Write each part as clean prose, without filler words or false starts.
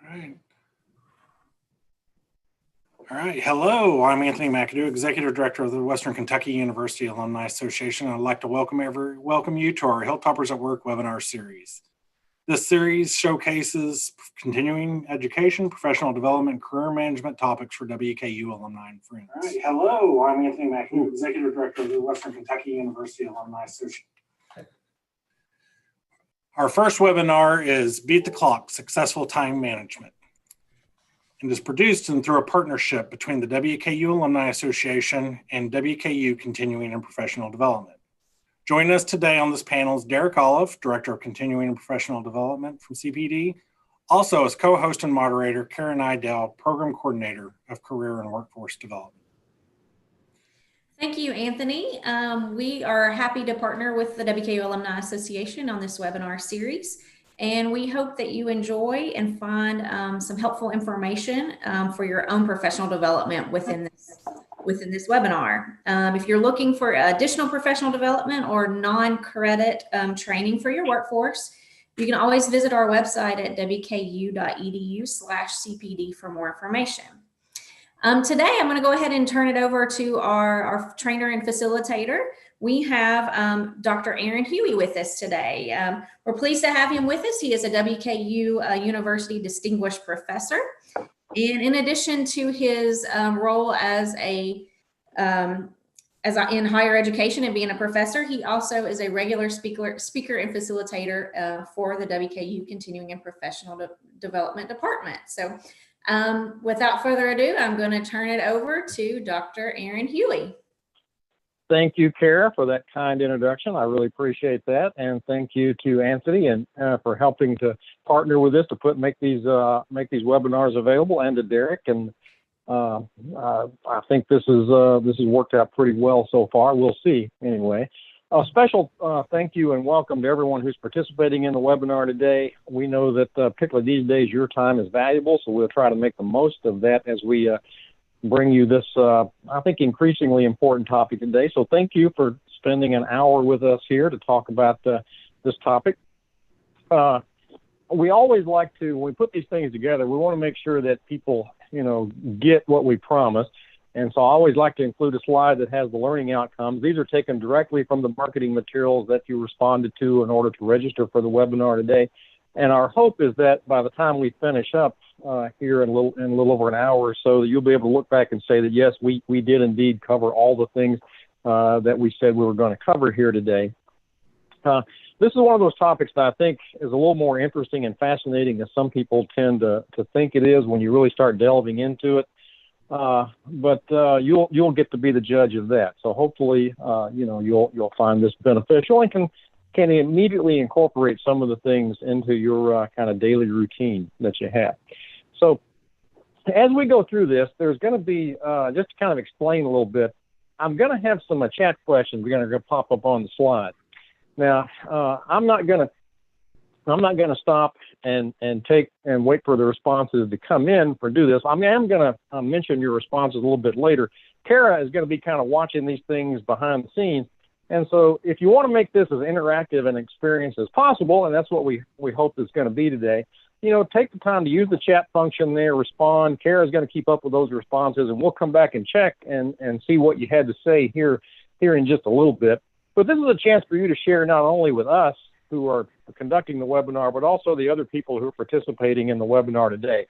right. All right. Hello, I'm Anthony McAdoo, Executive Director of the Western Kentucky University Alumni Association. I'd like to welcome you to our Hilltoppers at Work webinar series. This series showcases continuing education, professional development, and career management topics for WKU alumni and friends. All right. Hello, I'm Anthony McAdoo, Executive Director of the Western Kentucky University Alumni Association. Our first webinar is Beat the Clock, Successful Time Management, and is produced through a partnership between the WKU Alumni Association and WKU Continuing and Professional Development. Joining us today on this panel is Derek Olive, Director of Continuing and Professional Development from CPD. Also as co-host and moderator, Karen Idell, Program Coordinator of Career and Workforce Development. Thank you, Anthony. We are happy to partner with the WKU Alumni Association on this webinar series, and we hope that you enjoy and find some helpful information for your own professional development within this webinar. If you're looking for additional professional development or non-credit training for your workforce, you can always visit our website at wku.edu/CPD for more information. Today, I'm going to go ahead and turn it over to our trainer and facilitator. We have Dr. Aaron Huey with us today. We're pleased to have him with us. He is a WKU University Distinguished Professor. And in addition to his role as in higher education and being a professor, he also is a regular speaker and facilitator for the WKU Continuing and Professional Development Department. So without further ado, I'm going to turn it over to Dr. Aaron Huey. Thank you, Kara, for that kind introduction. I really appreciate that. And thank you to Anthony and for helping to partner with us to make these webinars available, and to Derek. And I think this has worked out pretty well so far. We'll see anyway. A special thank you and welcome to everyone who's participating in the webinar today. We know that particularly these days, your time is valuable, so we'll try to make the most of that as we bring you this, I think, increasingly important topic today. So thank you for spending an hour with us here to talk about this topic. We always like to, when we put these things together, we want to make sure that people, get what we promise. And so I always like to include a slide that has the learning outcomes. These are taken directly from the marketing materials that you responded to in order to register for the webinar today. And our hope is that by the time we finish up here in a little over an hour or so, that you'll be able to look back and say that, yes, we did indeed cover all the things that we said we were going to cover here today. This is one of those topics that I think is a little more interesting and fascinating than some people tend to think it is when you really start delving into it. But you'll get to be the judge of that. So hopefully, you'll find this beneficial and can immediately incorporate some of the things into your kind of daily routine that you have. So as we go through this, there's going to be, just to kind of explain a little bit, I'm going to have some chat questions we're going to pop up on the slide. Now, I'm not going to stop and wait for the responses to come in for do this. I am going to mention your responses a little bit later. Kara is going to be kind of watching these things behind the scenes. And so if you want to make this as interactive and experience as possible, and that's what we hope it's going to be today, take the time to use the chat function there, respond. Kara's going to keep up with those responses, and we'll come back and check and see what you had to say here in just a little bit. But this is a chance for you to share not only with us who are conducting the webinar, but also the other people who are participating in the webinar today.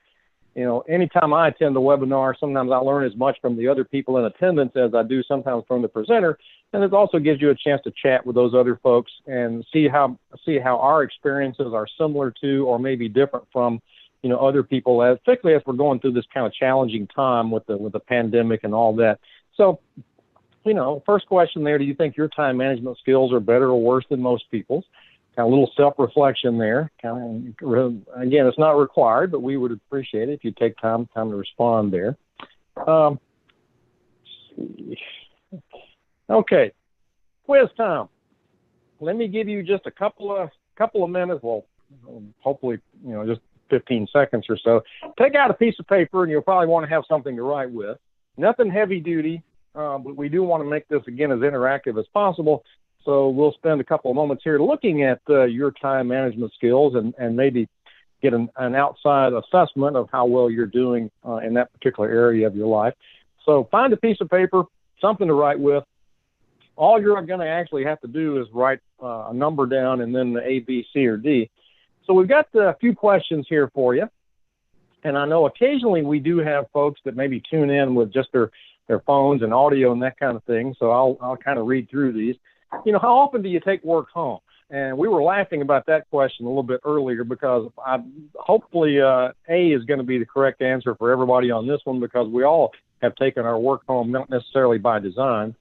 Anytime I attend the webinar, sometimes I learn as much from the other people in attendance as I do sometimes from the presenter. And it also gives you a chance to chat with those other folks and see how our experiences are similar to or maybe different from, other people, particularly as we're going through this kind of challenging time with the pandemic and all that. So, first question there, do you think your time management skills are better or worse than most people's? Kind of a little self-reflection there. Again, it's not required, but we would appreciate it if you take time to respond there. Let's see. Okay, quiz time. Let me give you just a couple of minutes. Well, hopefully, just 15 seconds or so. Take out a piece of paper, and you'll probably want to have something to write with. Nothing heavy duty, but we do want to make this again as interactive as possible. So we'll spend a couple of moments here looking at your time management skills and maybe get an outside assessment of how well you're doing in that particular area of your life. So find a piece of paper, something to write with. All you're going to actually have to do is write a number down and then the A, B, C, or D. So we've got a few questions here for you. And I know occasionally we do have folks that maybe tune in with just their phones and audio and that kind of thing. So I'll kind of read through these. How often do you take work home? And we were laughing about that question a little bit earlier because hopefully A is going to be the correct answer for everybody on this one, because we all have taken our work home, not necessarily by design.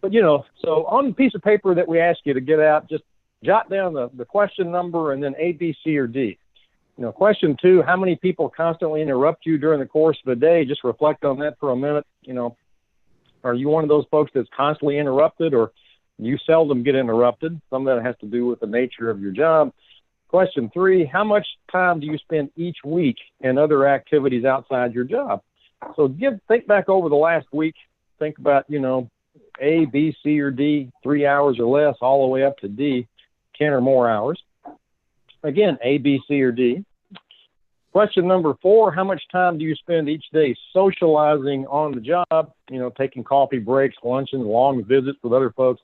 But, so on the piece of paper that we ask you to get out, just jot down the question number and then A, B, C, or D. Question 2, how many people constantly interrupt you during the course of the day? Just reflect on that for a minute. Are you one of those folks that's constantly interrupted, or you seldom get interrupted? Some of that has to do with the nature of your job. Question 3, how much time do you spend each week in other activities outside your job? So think back over the last week. Think about, A, B, C, or D, 3 hours or less, all the way up to D, 10 or more hours. Again, A, B, C, or D. Question number 4, how much time do you spend each day socializing on the job, taking coffee breaks, luncheons, long visits with other folks?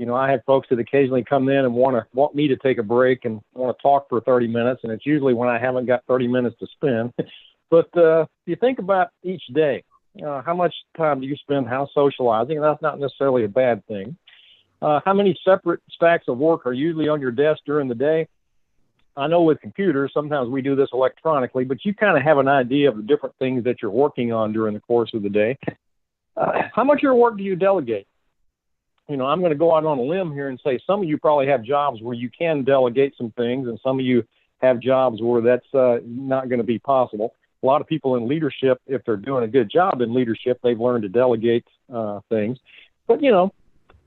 I have folks that occasionally come in and want me to take a break and want to talk for 30 minutes, and it's usually when I haven't got 30 minutes to spend. But if you think about each day, how much time do you spend socializing? And that's not necessarily a bad thing. How many separate stacks of work are usually on your desk during the day? I know with computers, sometimes we do this electronically, but you kind of have an idea of the different things that you're working on during the course of the day. How much of your work do you delegate? I'm going to go out on a limb here and say some of you probably have jobs where you can delegate some things, and some of you have jobs where that's not going to be possible. A lot of people in leadership, if they're doing a good job in leadership, they've learned to delegate things. But,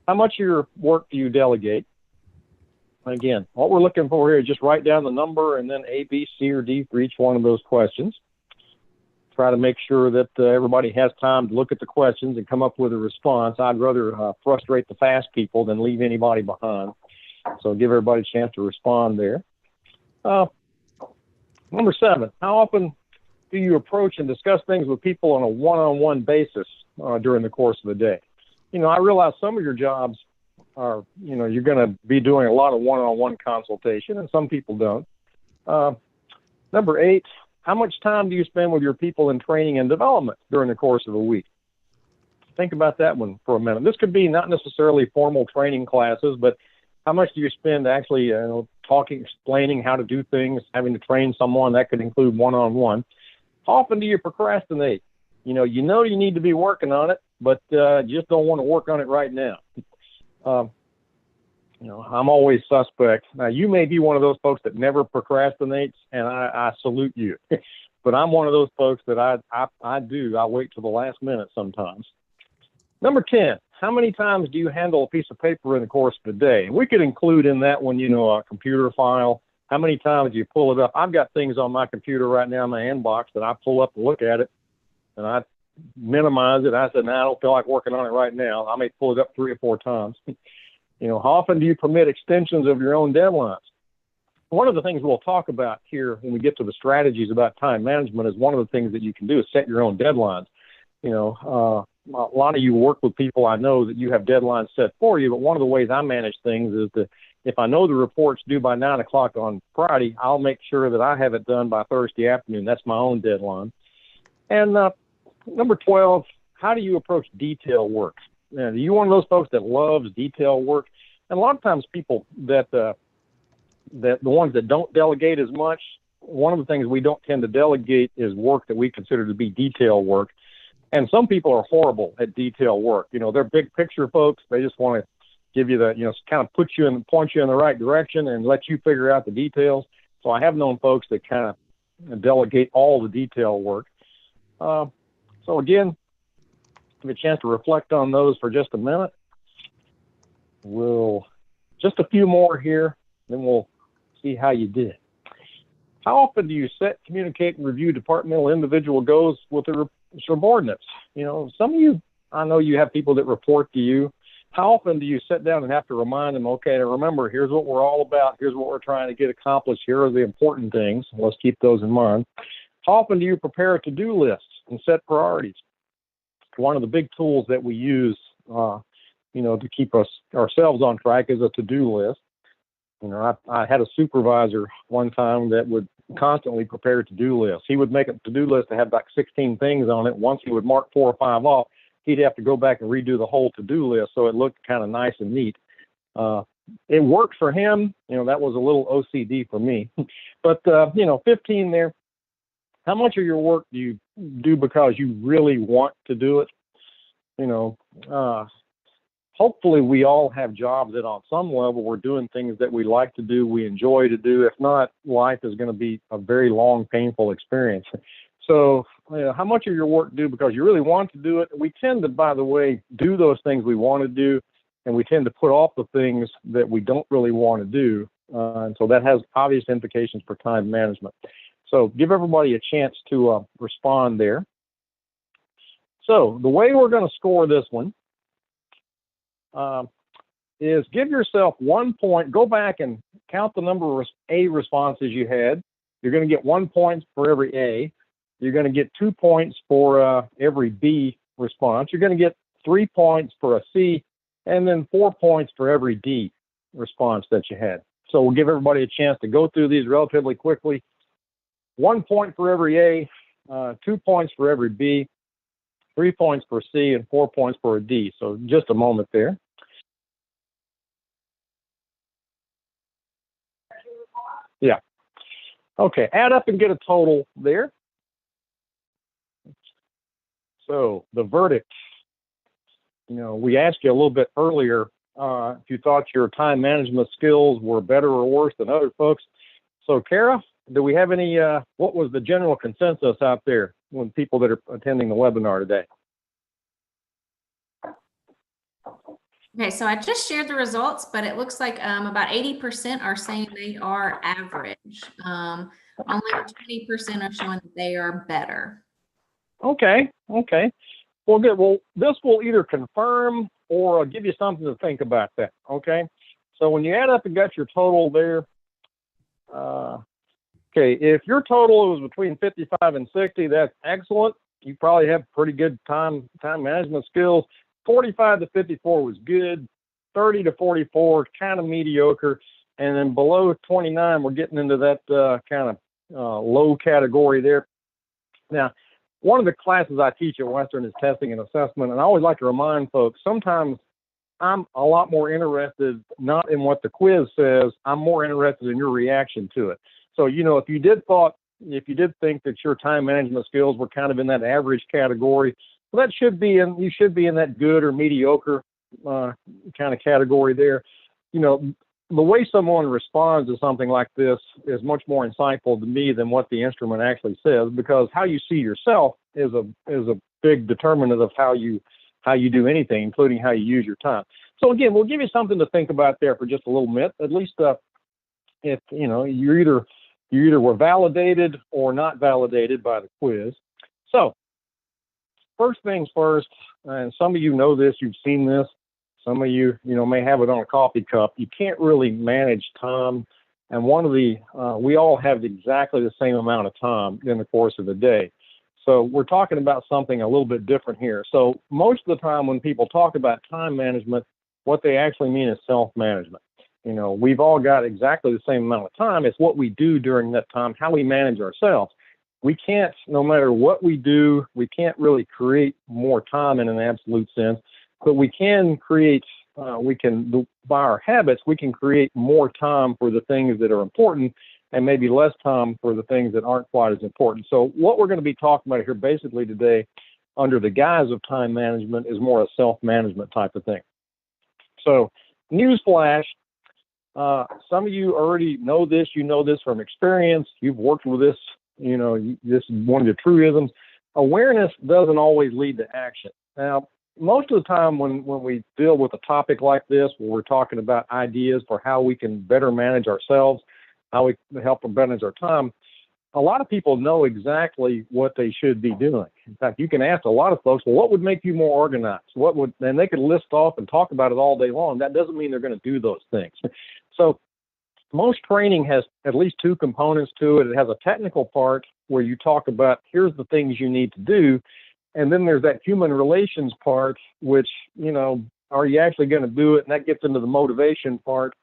how much of your work do you delegate? Again, what we're looking for here is just write down the number and then A, B, C, or D for each one of those questions. Try to make sure that everybody has time to look at the questions and come up with a response. I'd rather frustrate the fast people than leave anybody behind. So give everybody a chance to respond there. Number 7, how often do you approach and discuss things with people on a one-on-one basis during the course of the day? I realize some of your jobs are, you're going to be doing a lot of one-on-one consultation, and some people don't. Number 8, how much time do you spend with your people in training and development during the course of a week? Think about that one for a minute. This could be not necessarily formal training classes, but how much do you spend actually talking, explaining how to do things, having to train someone? That could include one-on-one. How often do you procrastinate? You need to be working on it, but just don't want to work on it right now. I'm always suspect. Now, you may be one of those folks that never procrastinates, and I salute you. But I'm one of those folks that I wait till the last minute sometimes. Number 10, how many times do you handle a piece of paper in the course of the day? And we could include in that one, a computer file. How many times do you pull it up? I've got things on my computer right now in my inbox that I pull up and look at it, and I minimize it. I said, I don't feel like working on it right now. I may pull it up 3 or 4 times. How often do you permit extensions of your own deadlines? One of the things we'll talk about here when we get to the strategies about time management is one of the things that you can do is set your own deadlines. A lot of you work with people I know that you have deadlines set for you, but one of the ways I manage things is that if I know the report's due by 9 o'clock on Friday, I'll make sure that I have it done by Thursday afternoon. That's my own deadline. And number 12, how do you approach detail work? Are you one of those folks that loves detail work? And a lot of times people that the ones that don't delegate as much, one of the things we don't tend to delegate is work that we consider to be detail work. And some people are horrible at detail work. They're big picture folks. They just want to give you kind of point you in the right direction and let you figure out the details. So I have known folks that kind of delegate all the detail work. So again, give a chance to reflect on those for just a minute. We'll just a few more here, then we'll see how you did. How often do you set, communicate, and review departmental individual goals with their subordinates? Some of you, I know you have people that report to you. how often do you sit down and have to remind them, okay, remember, here's what we're all about. Here's what we're trying to get accomplished. Here are the important things. Let's keep those in mind. How often do you prepare to-do lists and set priorities? One of the big tools that we use, to keep ourselves on track is a to-do list. I had a supervisor one time that would constantly prepare to-do lists. He would make a to-do list that had like 16 things on it. Once he would mark 4 or 5 off, he'd have to go back and redo the whole to-do list so it looked kind of nice and neat. It worked for him. That was a little OCD for me. But, 15 there. How much of your work do you do because you really want to do it? Hopefully we all have jobs that on some level we're doing things that we like to do, we enjoy to do. If not, life is going to be a very long, painful experience. So how much of your work do because you really want to do it? We tend to, by the way, do those things we want to do, and we tend to put off the things that we don't really want to do. And so that has obvious implications for time management. So give everybody a chance to respond there. So the way we're going to score this one is give yourself 1 point. Go back and count the number of A responses you had. You're going to get 1 point for every A. You're going to get 2 points for every B response. You're going to get 3 points for a C, and then 4 points for every D response that you had. So we'll give everybody a chance to go through these relatively quickly. 1 point for every A, 2 points for every B, 3 points for C, and 4 points for a D. So just a moment there. Yeah. Okay, add up and get a total there. So the verdict, we asked you a little bit earlier if you thought your time management skills were better or worse than other folks. So Kara, do we have any, what was the general consensus out there with people that are attending the webinar today? Okay, so I just shared the results, but it looks like about 80% are saying they are average. Only 20% are showing that they are better. Okay. Well, good. Well, this will either confirm or give you something to think about that. Okay. So when you add up and got your total there, okay, if your total was between 55 and 60, that's excellent. You probably have pretty good time management skills. 45 to 54 was good. 30 to 44, kind of mediocre. And then below 29, we're getting into that kind of low category there. Now, one of the classes I teach at Western is testing and assessment. And I always like to remind folks, sometimes I'm a lot more interested not in what the quiz says. I'm more interested in your reaction to it. So, if you did think that your time management skills were kind of in that average category, well, you should be in that good or mediocre kind of category there. The way someone responds to something like this is much more insightful to me than what the instrument actually says, because how you see yourself is a big determinant of how you do anything, including how you use your time. So again, we'll give you something to think about there for just a little bit. At least if you either were validated or not validated by the quiz. So first things first, and some of you know this, you've seen this. Some of you, may have it on a coffee cup. You can't really manage time. And we all have exactly the same amount of time in the course of the day. So we're talking about something a little bit different here. So most of the time when people talk about time management, what they actually mean is self-management. We've all got exactly the same amount of time. It's what we do during that time, how we manage ourselves. We can't, no matter what we do, we can't really create more time in an absolute sense. But we can create, by our habits, we can create more time for the things that are important and maybe less time for the things that aren't quite as important. So what we're going to be talking about here basically today under the guise of time management is more a self-management type of thing. So newsflash, some of you already know this, from experience, you've worked with this, this is one of the truisms. Awareness doesn't always lead to action. Now, most of the time when we deal with a topic like this, where we're talking about ideas for how we can better manage ourselves, how we help manage our time, a lot of people know exactly what they should be doing. In fact, you can ask a lot of folks, well, what would make you more organized? And they could list off and talk about it all day long. That doesn't mean they're going to do those things. So most training has at least two components to it. It has a technical part where you talk about, here's the things you need to do. And then there's that human relations part, which, are you actually going to do it? And that gets into the motivation part.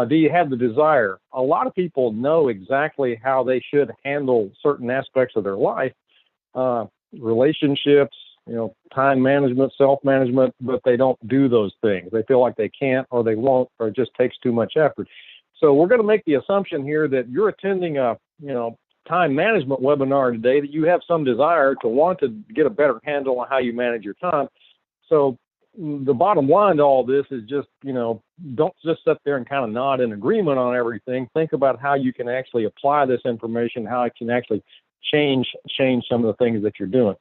Do you have the desire? A lot of people know exactly how they should handle certain aspects of their life, relationships, time management, self-management, but they don't do those things. They feel like they can't, or they won't, or it just takes too much effort. So we're going to make the assumption here that you're attending a, time management webinar today, that you have some desire to want to get a better handle on how you manage your time. So the bottom line to all this is just, don't just sit there and kind of nod in agreement on everything. Think about how you can actually apply this information, how it can actually change some of the things that you're doing.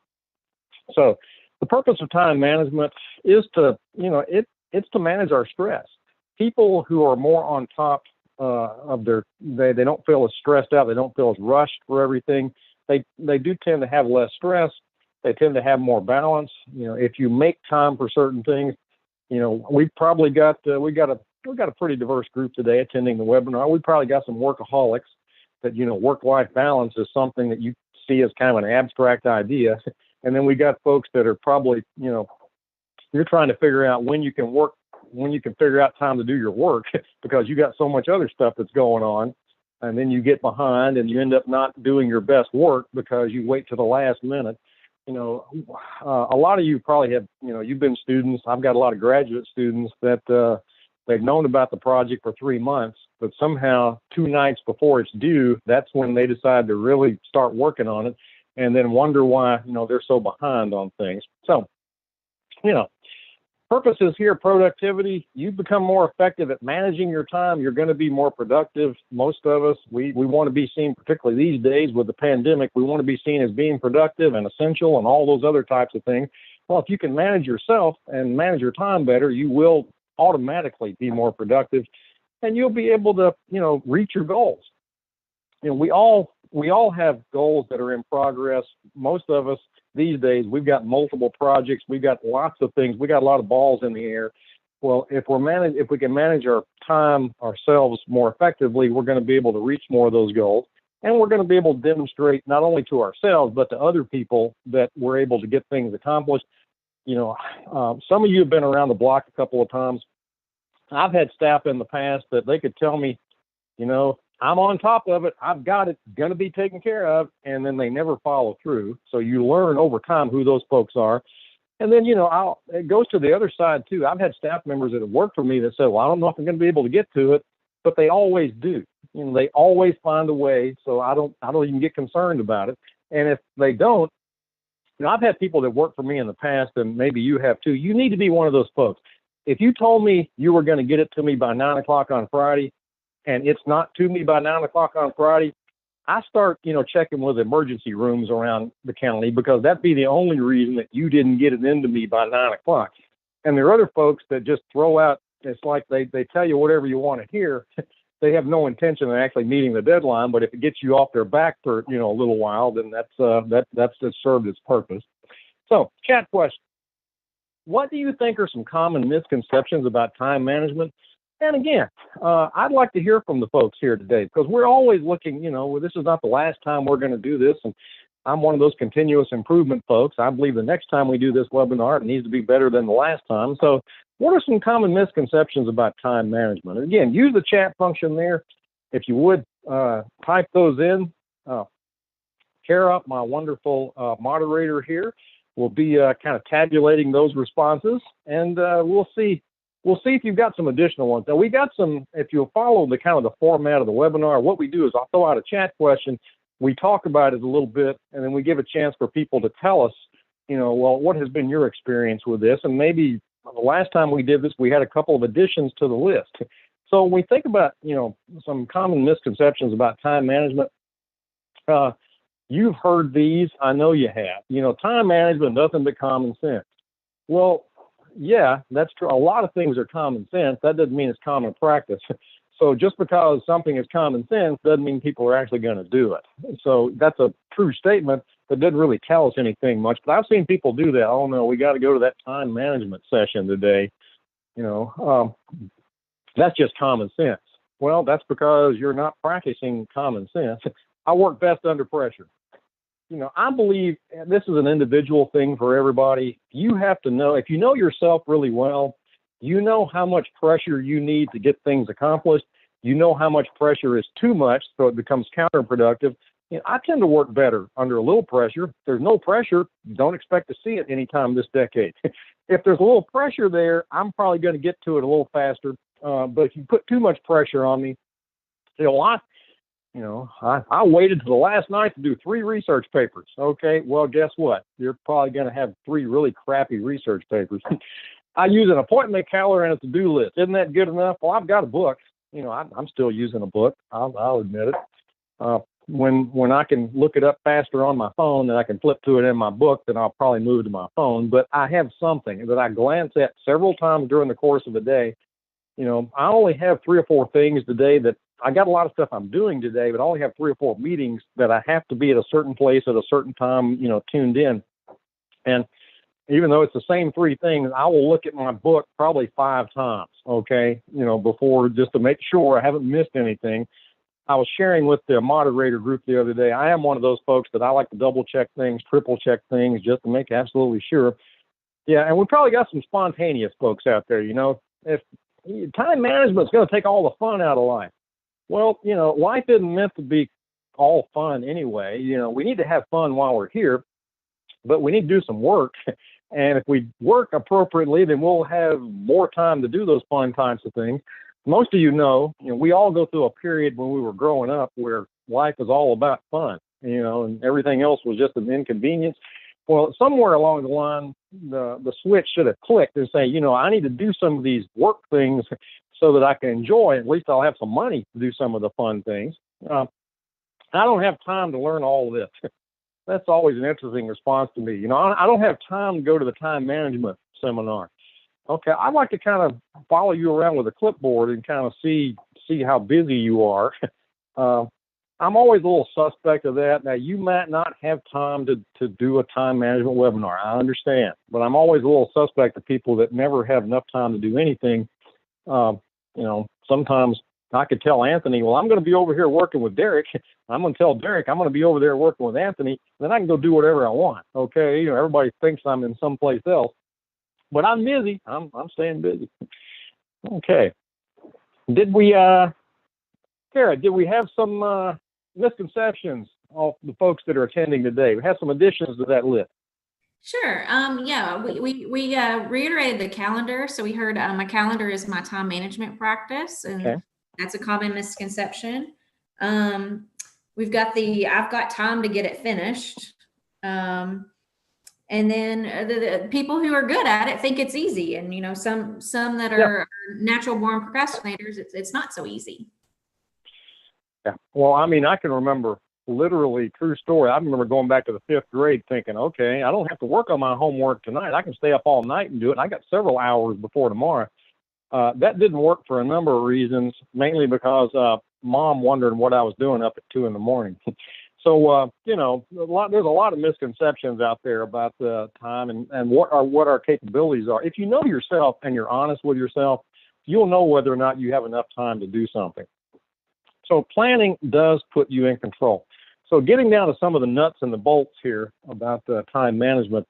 So the purpose of time management is to, it's to manage our stress. People who are more on top of they don't feel as stressed out, they don't feel as rushed for everything. They do tend to have less stress. They tend to have more balance. If you make time for certain things, we've probably got we got a pretty diverse group today attending the webinar. We probably got some workaholics that work-life balance is something that you see as kind of an abstract idea, and then we got folks that are probably you're trying to figure out when you can figure out time to do your work because you got so much other stuff that's going on, and then you get behind and you end up not doing your best work because you wait to the last minute. A lot of you probably have, you've been students. I've got a lot of graduate students that they've known about the project for 3 months, but somehow 2 nights before it's due, that's when they decide to really start working on it, and then wonder why, they're so behind on things. So, purpose is here, productivity. You become more effective at managing your time. You're going to be more productive. Most of us, we want to be seen, particularly these days with the pandemic, we want to be seen as being productive and essential and all those other types of things. Well, if you can manage yourself and manage your time better, you will automatically be more productive, and you'll be able to, reach your goals. We all have goals that are in progress. Most of us these days, we've got multiple projects. We've got lots of things. We got a lot of balls in the air. Well, if we can manage our time ourselves more effectively, we're going to be able to reach more of those goals, and we're going to be able to demonstrate not only to ourselves but to other people that we're able to get things accomplished. Some of you have been around the block a couple of times. I've had staff in the past that they could tell me, I'm on top of it. I've got it, going to be taken care of. And then they never follow through. So you learn over time who those folks are. And then, it goes to the other side too. I've had staff members that have worked for me that said, well, I don't know if I'm going to be able to get to it, but they always do. They always find a way. So I don't even get concerned about it. And if they don't, I've had people that worked for me in the past, and maybe you have too. You need to be one of those folks. If you told me you were going to get it to me by 9 o'clock on Friday, and it's not to me by 9 o'clock on Friday, I start, checking with emergency rooms around the county, because that'd be the only reason that you didn't get it into me by 9 o'clock. And there are other folks that just throw out, it's like they tell you whatever you want to hear. They have no intention of actually meeting the deadline, but if it gets you off their back for, a little while, then that's just served its purpose. So, chat question. What do you think are some common misconceptions about time management? And again, I'd like to hear from the folks here today, because we're always looking, this is not the last time we're going to do this. And I'm one of those continuous improvement folks. I believe the next time we do this webinar, it needs to be better than the last time. So what are some common misconceptions about time management? And again, use the chat function there. If you would, type those in. Kara, my wonderful moderator here, will be kind of tabulating those responses, and we'll see if you've got some additional ones. Now, we got some, if you'll follow the kind of the format of the webinar, what we do is I'll throw out a chat question, we talk about it a little bit, and then we give a chance for people to tell us, well, what has been your experience with this? And maybe the last time we did this, we had a couple of additions to the list. So when we think about, some common misconceptions about time management, you've heard these, I know you have. Time management, nothing but common sense. Well, yeah, that's true. A lot of things are common sense. That doesn't mean it's common practice. So just because something is common sense doesn't mean people are actually going to do it. So that's a true statement that doesn't really tell us anything much. But I've seen people do that. Oh no, we got to go to that time management session today. That's just common sense. Well, that's because you're not practicing common sense. I work best under pressure. I believe this is an individual thing for everybody. You have to know, if you know yourself really well, you know how much pressure you need to get things accomplished. You know how much pressure is too much, so it becomes counterproductive. I tend to work better under a little pressure. If there's no pressure, don't expect to see it anytime this decade. If there's a little pressure there, I'm probably going to get to it a little faster. But if you put too much pressure on me, I waited to the last night to do 3 research papers. Okay, well, guess what? You're probably going to have 3 really crappy research papers. I use an appointment calendar and a to-do list. Isn't that good enough? Well, I've got a book. I'm still using a book. I'll admit it. When I can look it up faster on my phone and I can flip to it in my book, then I'll probably move to my phone. But I have something that I glance at several times during the course of the day. I only have 3 or 4 things today that I got a lot of stuff I'm doing today, but I only have 3 or 4 meetings that I have to be at a certain place at a certain time, tuned in. And even though it's the same 3 things, I will look at my book probably 5 times, okay, before, just to make sure I haven't missed anything. I was sharing with the moderator group the other day. I am one of those folks that I like to double check things, triple check things, just to make absolutely sure. Yeah, and we probably got some spontaneous folks out there, If time management is going to take all the fun out of life. Well, life isn't meant to be all fun anyway. We need to have fun while we're here, but we need to do some work. And if we work appropriately, then we'll have more time to do those fun types of things. Most of we all go through a period when we were growing up where life was all about fun, and everything else was just an inconvenience. Well, somewhere along the line, the switch should have clicked and say, I need to do some of these work things so that I can enjoy. At least I'll have some money to do some of the fun things. I don't have time to learn all of this. That's always an interesting response to me. I don't have time to go to the time management seminar. Okay, I'd like to kind of follow you around with a clipboard and kind of see how busy you are. I'm always a little suspect of that. Now, you might not have time to do a time management webinar. I understand. But I'm always a little suspect of people that never have enough time to do anything. Sometimes I could tell Anthony, well, I'm going to be over here working with Derek. I'm going to tell Derek I'm going to be over there working with Anthony. Then I can go do whatever I want. Okay, everybody thinks I'm in someplace else. But I'm busy. I'm staying busy. Okay. Kara, did we have some misconceptions of the folks that are attending today? We have some additions to that list. Sure. Yeah, we reiterated the calendar. So we heard my calendar is my time management practice, and okay, that's a common misconception. We've got I've got time to get it finished. And then the people who are good at it think it's easy. And, some that are natural born procrastinators, it's not so easy. Yeah. Well, I can remember literally, true story. I remember going back to the 5th grade thinking, okay, I don't have to work on my homework tonight. I can stay up all night and do it. And I got several hours before tomorrow. That didn't work for a number of reasons, mainly because mom wondered what I was doing up at 2 a.m. So, there's a lot of misconceptions out there about the time and what our capabilities are. If you know yourself and you're honest with yourself, you'll know whether or not you have enough time to do something. So planning does put you in control. So getting down to some of the nuts and the bolts here about time management,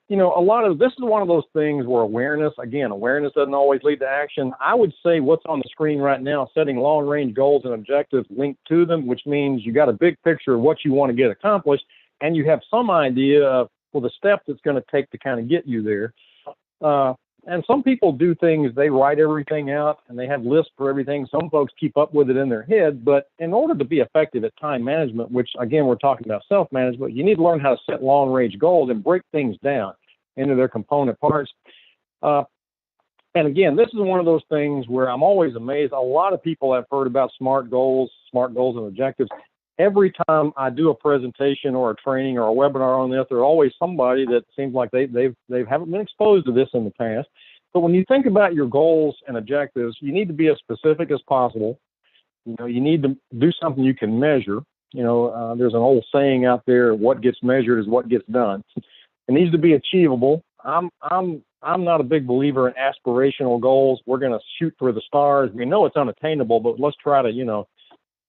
this is one of those things where awareness doesn't always lead to action. I would say what's on the screen right now, setting long-range goals and objectives linked to them, which means you got a big picture of what you want to get accomplished, and you have some idea of, the steps it's going to take to kind of get you there. And some people do things, they write everything out and they have lists for everything. Some folks keep up with it in their head, but in order to be effective at time management, which again, we're talking about self-management, you need to learn how to set long-range goals and break things down into their component parts. And again, this is one of those things where I'm always amazed. A lot of people have heard about SMART goals and objectives. Every time I do a presentation or a training or a webinar on this, there's always somebody that seems like they haven't been exposed to this in the past. But when you think about your goals and objectives, you need to be as specific as possible. You need to do something you can measure. There's an old saying out there: "What gets measured is what gets done." It needs to be achievable. I'm not a big believer in aspirational goals. We're going to shoot for the stars. We know it's unattainable, but let's try to,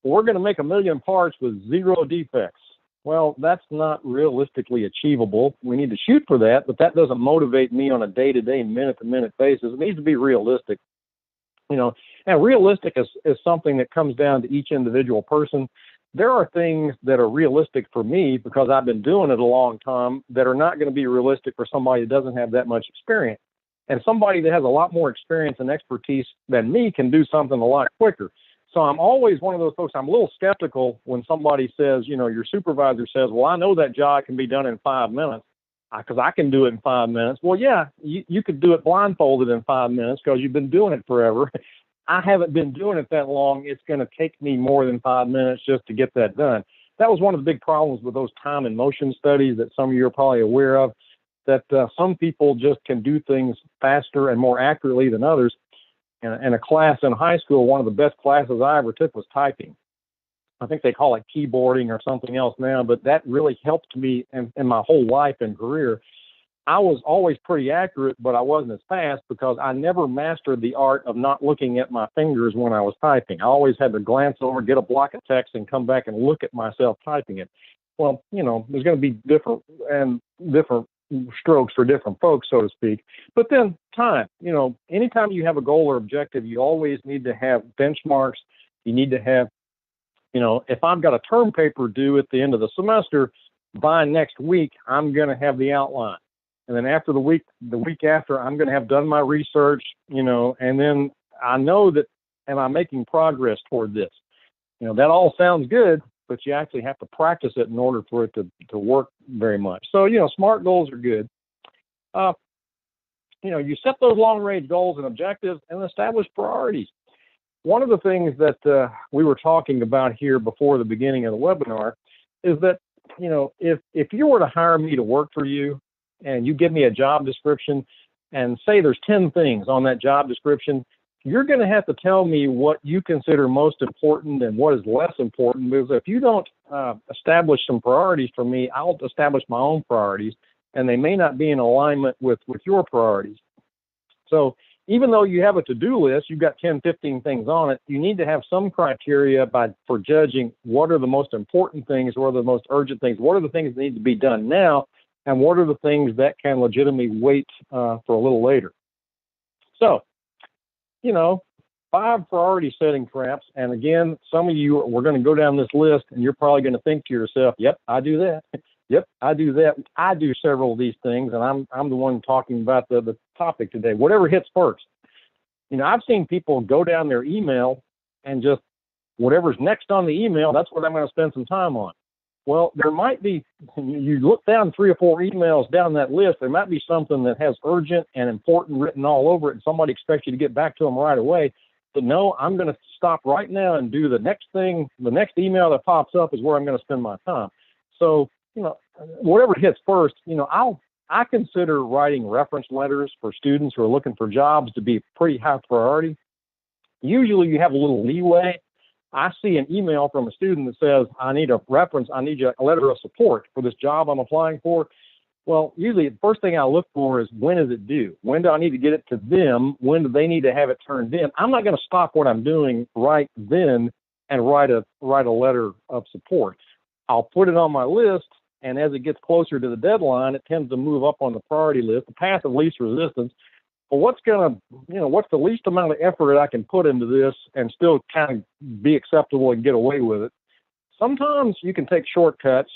we're going to make 1 million parts with 0 defects. Well, that's not realistically achievable. We need to shoot for that, but that doesn't motivate me on a day-to-day, minute-to-minute basis. It needs to be realistic. And realistic is something that comes down to each individual person. There are things that are realistic for me because I've been doing it a long time that are not going to be realistic for somebody that doesn't have that much experience. And somebody that has a lot more experience and expertise than me can do something a lot quicker. So I'm always one of those folks. I'm a little skeptical when somebody says, your supervisor says, well, I know that job can be done in 5 minutes because I can do it in 5 minutes. Well, yeah, you could do it blindfolded in 5 minutes because you've been doing it forever. I haven't been doing it that long. It's going to take me more than 5 minutes just to get that done. That was one of the big problems with those time and motion studies that some of you are probably aware of, that some people just can do things faster and more accurately than others. In a class in high school, one of the best classes I ever took was typing. I think they call it keyboarding or something else now, but that really helped me in my whole life and career. I was always pretty accurate, but I wasn't as fast because I never mastered the art of not looking at my fingers when I was typing. I always had to glance over, get a block of text, and come back and look at myself typing it. Well, there's going to be different strokes for different folks, so to speak. But then time, anytime you have a goal or objective, you always need to have benchmarks. You need to have, if I've got a term paper due at the end of the semester, by next week, I'm going to have the outline. And then after the week after, I'm going to have done my research, and then I know that, am I making progress toward this? That all sounds good, but you actually have to practice it in order for it to work very much. So, SMART goals are good. You set those long-range goals and objectives and establish priorities. One of the things that we were talking about here before the beginning of the webinar is that, if you were to hire me to work for you, and you give me a job description and say there's 10 things on that job description, you're going to have to tell me what you consider most important and what is less important, because if you don't establish some priorities for me, I'll establish my own priorities, and they may not be in alignment with your priorities. So even though you have a to-do list, you've got 10, 15 things on it, you need to have some criteria for judging what are the most important things, what are the most urgent things, what are the things that need to be done now, and what are the things that can legitimately wait for a little later. So, 5 priority setting traps. And again, some of you, we're going to go down this list and you're probably going to think to yourself, yep, I do that. Yep, I do that. I do several of these things, and I'm the one talking about the topic today. Whatever hits first. I've seen people go down their email and just whatever's next on the email, that's what I'm going to spend some time on. Well, there might be, you look down 3 or 4 emails down that list, there might be something that has urgent and important written all over it, and somebody expects you to get back to them right away. But no, I'm going to stop right now and do the next thing. The next email that pops up is where I'm going to spend my time. So, whatever hits first, I consider writing reference letters for students who are looking for jobs to be pretty high priority. Usually you have a little leeway. I see an email from a student that says, I need a reference, I need a letter of support for this job I'm applying for. Well, usually the first thing I look for is, when is it due? When do I need to get it to them? When do they need to have it turned in? I'm not going to stop what I'm doing right then and write a letter of support. I'll put it on my list, and as it gets closer to the deadline, it tends to move up on the priority list, the path of least resistance. Well, what's the least amount of effort I can put into this and still kind of be acceptable and get away with it? Sometimes you can take shortcuts.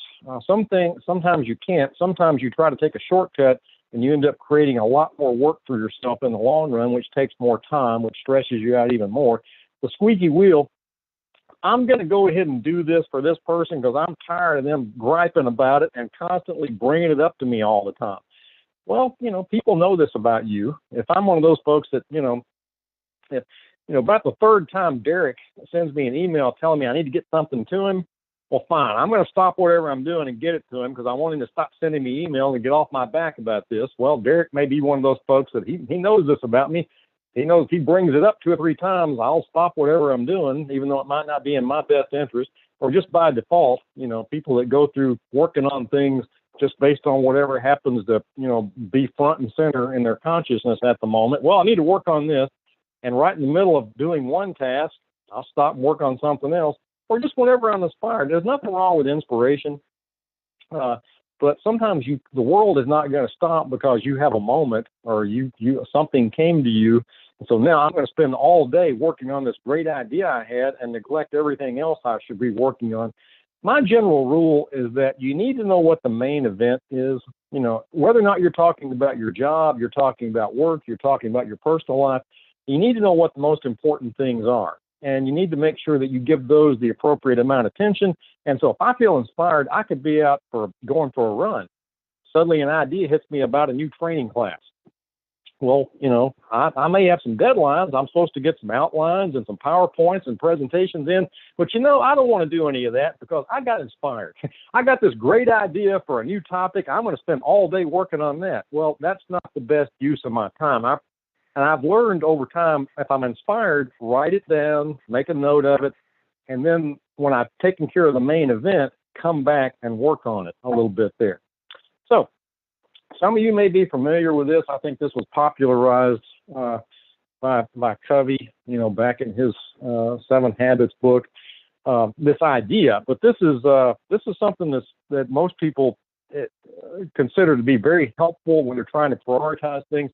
Sometimes you can't. Sometimes you try to take a shortcut and you end up creating a lot more work for yourself in the long run, which takes more time, which stresses you out even more. The squeaky wheel, I'm going to go ahead and do this for this person because I'm tired of them griping about it and constantly bringing it up to me all the time. Well, people know this about you. If I'm one of those folks that, about the 3rd time Derek sends me an email telling me I need to get something to him, well, fine. I'm going to stop whatever I'm doing and get it to him because I want him to stop sending me email and get off my back about this. Well, Derek may be one of those folks that he knows this about me. he knows if he brings it up 2 or 3 times, I'll stop whatever I'm doing, even though it might not be in my best interest, or just by default, people that go through working on things just based on whatever happens to, be front and center in their consciousness at the moment. Well, I need to work on this. And right in the middle of doing one task, I'll stop and work on something else, or just whenever I'm inspired. There's nothing wrong with inspiration. But sometimes the world is not going to stop because you have a moment or something came to you. So now I'm going to spend all day working on this great idea I had and neglect everything else I should be working on. My general rule is that you need to know what the main event is. Whether or not you're talking about your job, you're talking about work, you're talking about your personal life, you need to know what the most important things are. And you need to make sure that you give those the appropriate amount of attention. And so if I feel inspired, I could be out going for a run. Suddenly an idea hits me about a new training class. Well, I may have some deadlines. I'm supposed to get some outlines and some PowerPoints and presentations in, but I don't want to do any of that because I got inspired. I got this great idea for a new topic. I'm going to spend all day working on that. Well, that's not the best use of my time. And I've learned over time, if I'm inspired, write it down, make a note of it, and then when I've taken care of the main event, come back and work on it a little bit there. So some of you may be familiar with this. I think this was popularized by Covey, back in his 7 Habits book. This idea, but this is something that most people consider to be very helpful when they're trying to prioritize things.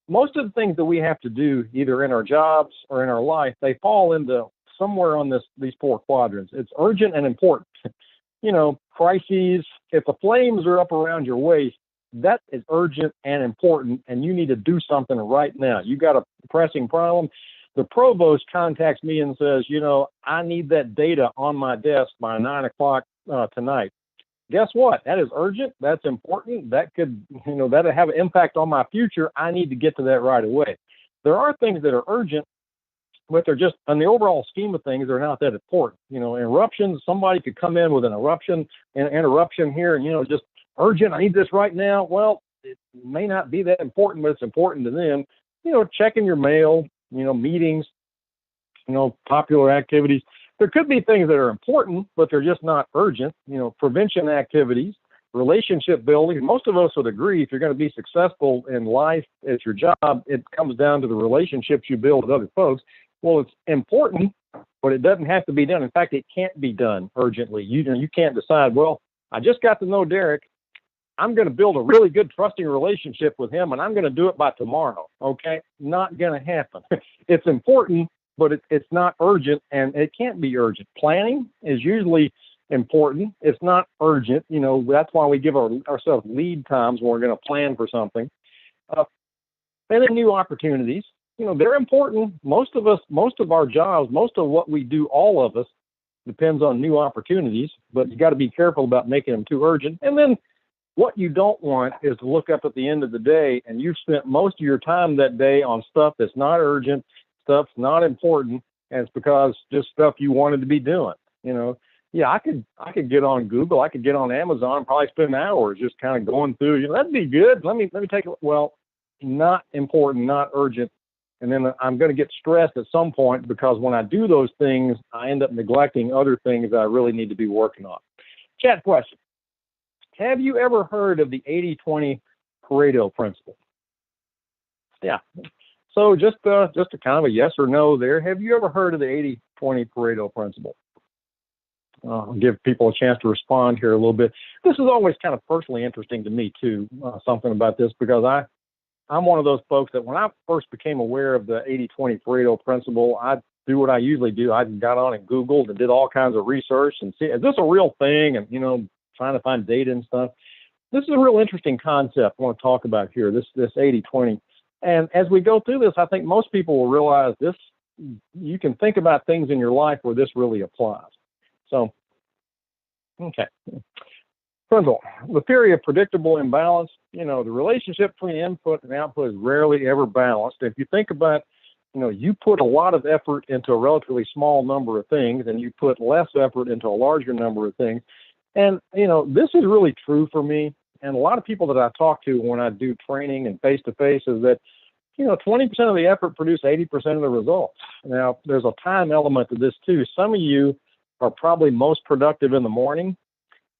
Most of the things that we have to do, either in our jobs or in our life, they fall into somewhere on these 4 quadrants. It's urgent and important. Crises. If the flames are up around your waist, that is urgent and important, and you need to do something right now. You got a pressing problem. The provost contacts me and says, I need that data on my desk by 9 o'clock tonight. Guess what? That is urgent. That's important. That could, that'll have an impact on my future. I need to get to that right away. There are things that are urgent, but they're just, in the overall scheme of things, they're not that important. Interruptions, somebody could come in with an interruption here and, just urgent. I need this right now. Well, it may not be that important, but it's important to them. Checking your mail, meetings, popular activities. There could be things that are important, but they're just not urgent. Prevention activities, relationship building. Most of us would agree if you're going to be successful in life at your job, it comes down to the relationships you build with other folks. Well, it's important, but it doesn't have to be done. In fact, it can't be done urgently. You can't decide, well, I just got to know Derek. I'm going to build a really good trusting relationship with him, and I'm going to do it by tomorrow. Okay? Not going to happen. It's important, but it's not urgent, and it can't be urgent. Planning is usually important. It's not urgent. That's why we give ourselves lead times when we're going to plan for something. And then new opportunities. They're important. Most of our jobs, most of what we do, all of us, depends on new opportunities, but you got to be careful about making them too urgent. And then what you don't want is to look up at the end of the day and you've spent most of your time that day on stuff that's not urgent, stuff's not important, and it's because just stuff you wanted to be doing. Yeah, I could get on Google, I could get on Amazon and probably spend hours just kind of going through, that'd be good. Let me take it. Well, not important, not urgent. And then I'm going to get stressed at some point because when I do those things, I end up neglecting other things that I really need to be working on. Chat question. Have you ever heard of the 80-20 Pareto Principle? Yeah. So just a kind of a yes or no there. Have you ever heard of the 80-20 Pareto Principle? I'll give people a chance to respond here a little bit. This is always kind of personally interesting to me too, something about this, because I'm one of those folks that when I first became aware of the 80-20 Pareto Principle, I do what I usually do. I got on and Googled and did all kinds of research and see, is this a real thing? And, trying to find data and stuff. This is a real interesting concept I want to talk about here, this 80-20. And as we go through this, I think most people will realize this, you can think about things in your life where this really applies. So, okay. First of all, the theory of predictable imbalance, the relationship between input and output is rarely ever balanced. If you think about, you put a lot of effort into a relatively small number of things and you put less effort into a larger number of things. And, this is really true for me. And a lot of people that I talk to when I do training and face-to-face is that 20% of the effort produce 80% of the results. Now, there's a time element to this too. Some of you are probably most productive in the morning,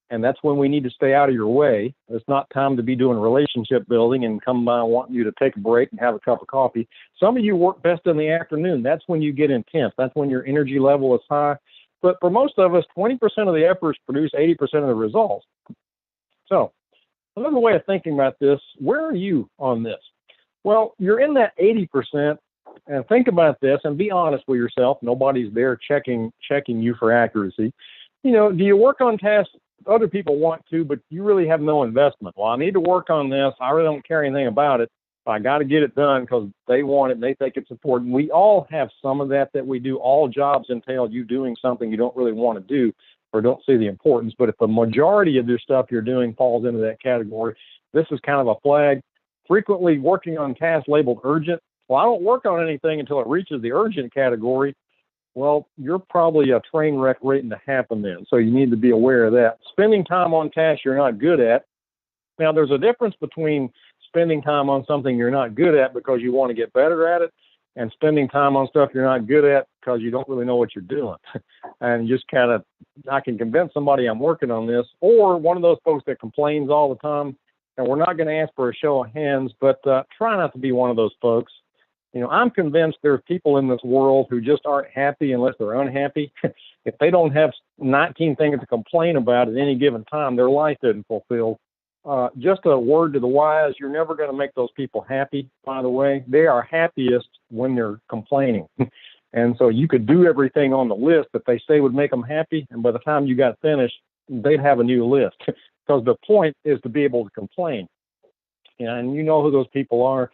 and that's when we need to stay out of your way. It's not time to be doing relationship building and come by wanting you to take a break and have a cup of coffee. Some of you work best in the afternoon. That's when you get intense. That's when your energy level is high. But for most of us, 20% of the efforts produce 80% of the results. So another way of thinking about this, where are you on this? Well, you're in that 80%, and think about this and be honest with yourself. Nobody's there checking you for accuracy. Do you work on tasks other people want to, but you really have no investment? Well, I need to work on this. I really don't care anything about it. I got to get it done because they want it and they think it's important. We all have some of that we do. All jobs entail you doing something you don't really want to do or don't see the importance. But if the majority of your stuff you're doing falls into that category, this is kind of a flag. Frequently working on tasks labeled urgent. Well, I don't work on anything until it reaches the urgent category. Well, you're probably a train wreck waiting to happen then. So you need to be aware of that. Spending time on tasks you're not good at. Now, there's a difference between spending time on something you're not good at because you want to get better at it and spending time on stuff you're not good at because you don't really know what you're doing. And just I can convince somebody I'm working on this, or one of those folks that complains all the time. And we're not going to ask for a show of hands, but try not to be one of those folks. I'm convinced there's people in this world who just aren't happy unless they're unhappy. If they don't have 19 things to complain about at any given time, their life isn't fulfilled. Just a word to the wise, you're never going to make those people happy, by the way. They are happiest when they're complaining. And so you could do everything on the list that they say would make them happy, and by the time you got finished, they'd have a new list. Because the point is to be able to complain. And you know who those people are.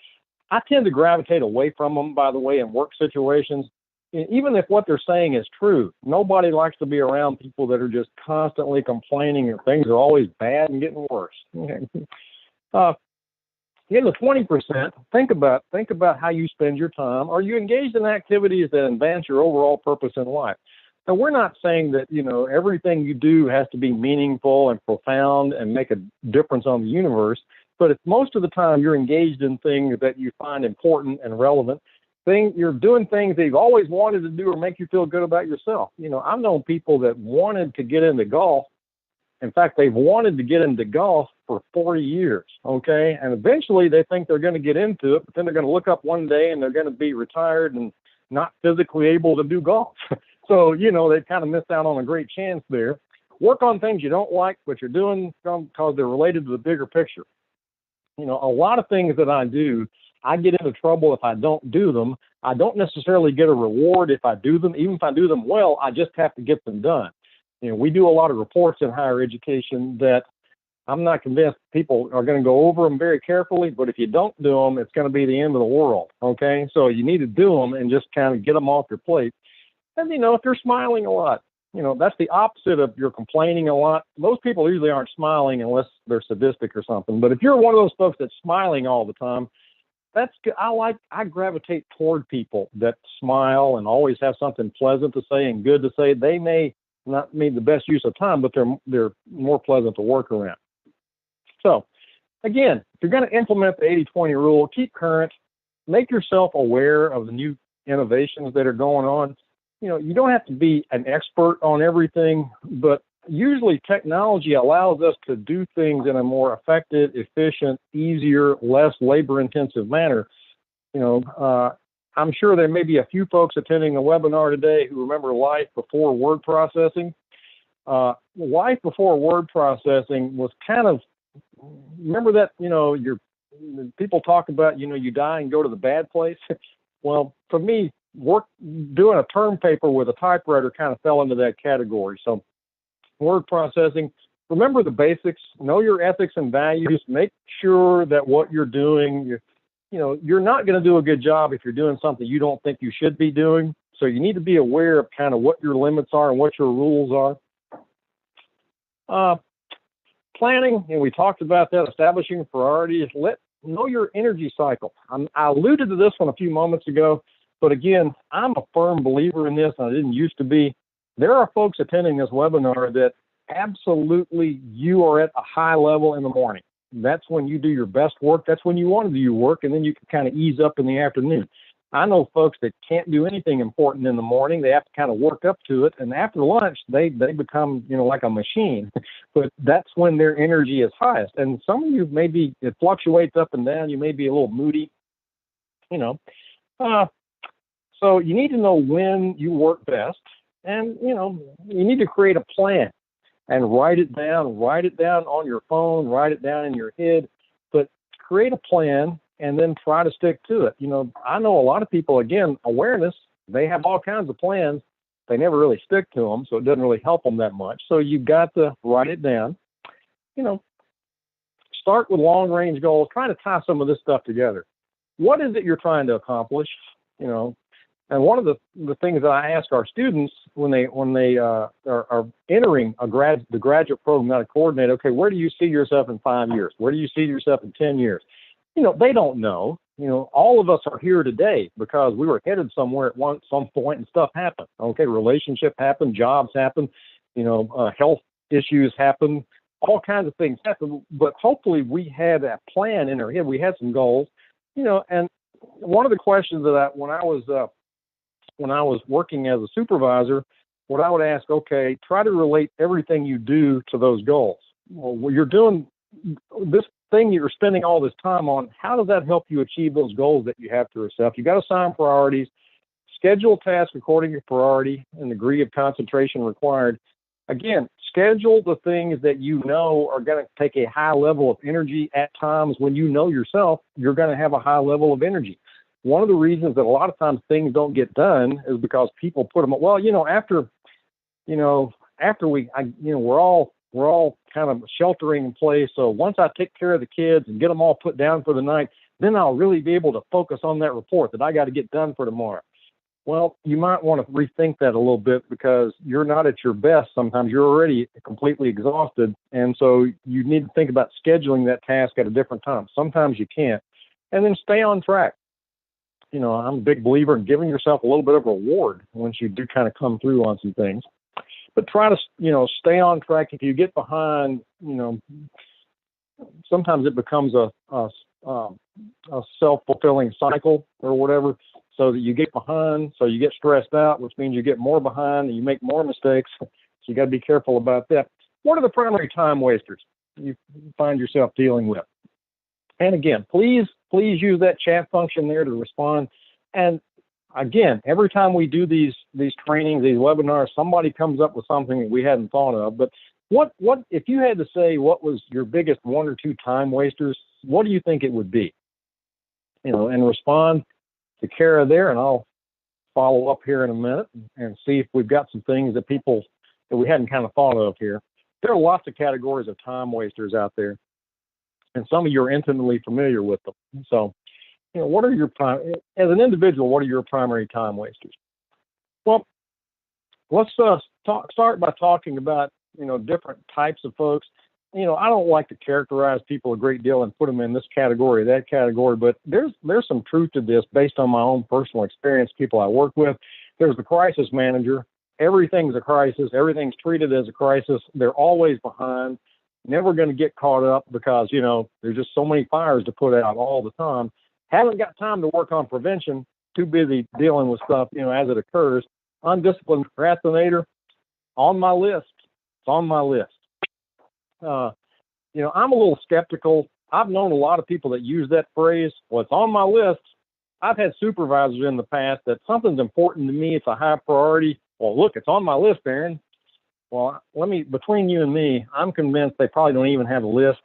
I tend to gravitate away from them, by the way, in work situations. Even if what they're saying is true, nobody likes to be around people that are just constantly complaining and things are always bad and getting worse. In the 20%, think about how you spend your time. Are you engaged in activities that advance your overall purpose in life? Now, we're not saying that, everything you do has to be meaningful and profound and make a difference on the universe. But if most of the time you're engaged in things that you find important and relevant, you're doing things that you've always wanted to do or make you feel good about yourself. I've known people that wanted to get into golf. In fact, they've wanted to get into golf for 40 years, okay? And eventually they think they're going to get into it, but then they're going to look up one day and they're going to be retired and not physically able to do golf. So, they kind of missed out on a great chance there. Work on things you don't like, but you're doing because they're related to the bigger picture. A lot of things that I do, I get into trouble if I don't do them. I don't necessarily get a reward if I do them. Even if I do them well, I just have to get them done. We do a lot of reports in higher education that I'm not convinced people are going to go over them very carefully, but if you don't do them, it's going to be the end of the world, okay? So you need to do them and just kind of get them off your plate. And, if you're smiling a lot, that's the opposite of you're complaining a lot. Most people usually aren't smiling unless they're sadistic or something. But if you're one of those folks that's smiling all the time, that's good. I gravitate toward people that smile and always have something pleasant to say and good to say. They may not mean the best use of time, but they're more pleasant to work around. So, again, if you're going to implement the 80-20 rule, keep current, make yourself aware of the new innovations that are going on. You don't have to be an expert on everything, but usually technology allows us to do things in a more effective, efficient, easier, less labor-intensive manner. I'm sure there may be a few folks attending the webinar today who remember life before word processing. Life before word processing was kind of, remember that, people talk about, you die and go to the bad place. Well, for me, doing a term paper with a typewriter kind of fell into that category. So word processing, remember the basics, know your ethics and values, make sure that what you're doing, you're not going to do a good job if you're doing something you don't think you should be doing. So you need to be aware of kind of what your limits are and what your rules are. Planning, and we talked about that, establishing priorities. Know your energy cycle. I alluded to this one a few moments ago, but again, I'm a firm believer in this, and I didn't used to be. There are folks attending this webinar that absolutely you are at a high level in the morning. that's when you do your best work. That's when you want to do your work, and then you can kind of ease up in the afternoon. I know folks that can't do anything important in the morning. They have to kind of work up to it. And after lunch, they become, like a machine. But that's when their energy is highest. And some of you, maybe it fluctuates up and down. You may be a little moody, So you need to know when you work best. And, you need to create a plan and write it down on your phone, write it down in your head. But create a plan and then try to stick to it. I know a lot of people, again, awareness, they have all kinds of plans. They never really stick to them, so it doesn't really help them that much. So you've got to write it down. Start with long-range goals. Try to tie some of this stuff together. What is it you're trying to accomplish? And one of the things that I ask our students when they are entering the graduate program, not a coordinator, okay, where do you see yourself in 5 years? Where do you see yourself in 10 years? They don't know. All of us are here today because we were headed somewhere at some point and stuff happened. Okay, relationship happened, jobs happened, health issues happen, all kinds of things happen. But hopefully we had a plan in our head. We had some goals, and one of the questions that when I was working as a supervisor, what I would ask, okay, try to relate everything you do to those goals. Well, you're doing this thing you're spending all this time on, how does that help you achieve those goals that you have for yourself? You got to assign priorities, schedule tasks according to your priority and degree of concentration required. Again, schedule the things that are going to take a high level of energy. At times when yourself, you're going to have a high level of energy. One of the reasons that a lot of times things don't get done is because people put them, after we're all kind of sheltering in place. So once I take care of the kids and get them all put down for the night, then I'll really be able to focus on that report that I got to get done for tomorrow. Well, you might want to rethink that a little bit because you're not at your best. Sometimes you're already completely exhausted. And so you need to think about scheduling that task at a different time. Sometimes you can't. And then stay on track. I'm a big believer in giving yourself a little bit of reward once you do kind of come through on some things. But try to, stay on track. If you get behind, sometimes it becomes a self-fulfilling cycle or whatever, so that you get behind, so you get stressed out, which means you get more behind and you make more mistakes. So you got to be careful about that. What are the primary time wasters you find yourself dealing with? And again, please use that chat function there to respond. And again, every time we do these trainings, these webinars, somebody comes up with something that we hadn't thought of. But what if you had to say what was your biggest 1 or 2 time wasters, what do you think it would be? And respond to Kara there, and I'll follow up here in a minute and see if we've got some things that we hadn't kind of thought of here. There are lots of categories of time wasters out there, and some of you are intimately familiar with them. So, what are as an individual, what are your primary time wasters? Well, let's start by talking about, different types of folks. I don't like to characterize people a great deal and put them in this category, that category, but there's some truth to this based on my own personal experience, people I work with. There's the crisis manager. Everything's a crisis. Everything's treated as a crisis. They're always behind, never going to get caught up because, there's just so many fires to put out all the time. Haven't got time to work on prevention, too busy dealing with stuff, as it occurs. Undisciplined procrastinator, on my list. It's on my list. I'm a little skeptical. I've known a lot of people that use that phrase. Well, it's on my list. I've had supervisors in the past that something's important to me. It's a high priority. Well, look, it's on my list, Aaron. Well, between you and me, I'm convinced they probably don't even have a list,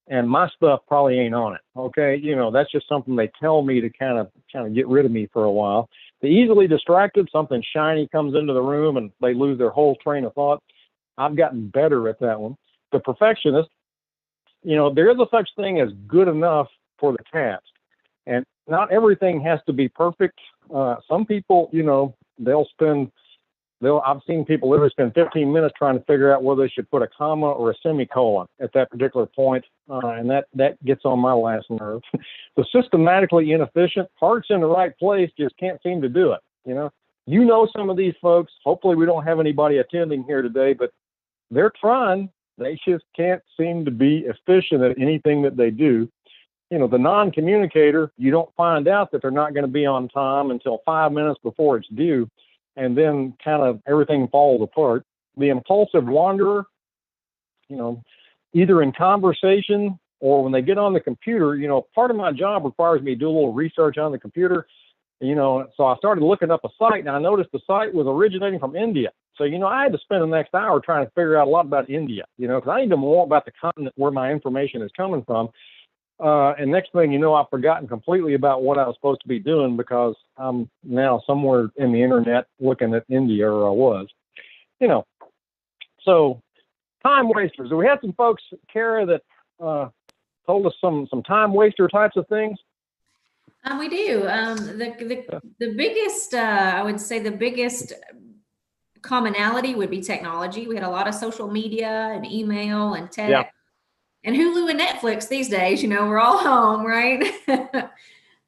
and my stuff probably ain't on it. Okay. That's just something they tell me to kind of get rid of me for a while. The easily distracted, something shiny comes into the room and they lose their whole train of thought. I've gotten better at that one. The perfectionist, there is a such thing as good enough for the task. And not everything has to be perfect. Some people, I've seen people literally spend 15 minutes trying to figure out whether they should put a comma or a semicolon at that particular point. And that gets on my last nerve. The systematically inefficient, heart's in the right place, just can't seem to do it. Some of these folks. Hopefully we don't have anybody attending here today, but they're trying. They just can't seem to be efficient at anything that they do. The non-communicator, you don't find out that they're not going to be on time until 5 minutes before it's due, and then kind of everything falls apart. The impulsive wanderer, either in conversation or when they get on the computer, part of my job requires me to do a little research on the computer, so I started looking up a site, and I noticed the site was originating from India. So, I had to spend the next hour trying to figure out a lot about India, because I need to know more about the continent where my information is coming from. And next thing you know, I've forgotten completely about what I was supposed to be doing because I'm now somewhere in the internet looking at India, or I was, So time wasters. We had some folks, Kara, that told us some time waster types of things. We do. The biggest, I would say the biggest commonality would be technology. We had a lot of social media and email and tech. Yeah. And Hulu and Netflix these days, we're all home, right?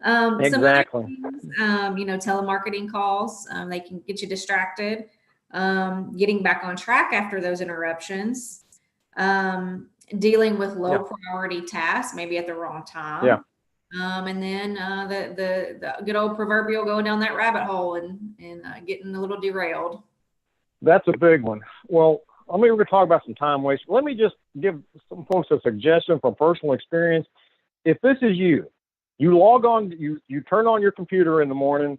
Exactly. Some things, telemarketing calls, they can get you distracted. Getting back on track after those interruptions. Dealing with low priority tasks, maybe at the wrong time. Yeah. And then the good old proverbial going down that rabbit hole and getting a little derailed. That's a big one. Well, we're going to talk about some time waste. Let me just give some folks a suggestion from personal experience. If this is you log on, you turn on your computer in the morning,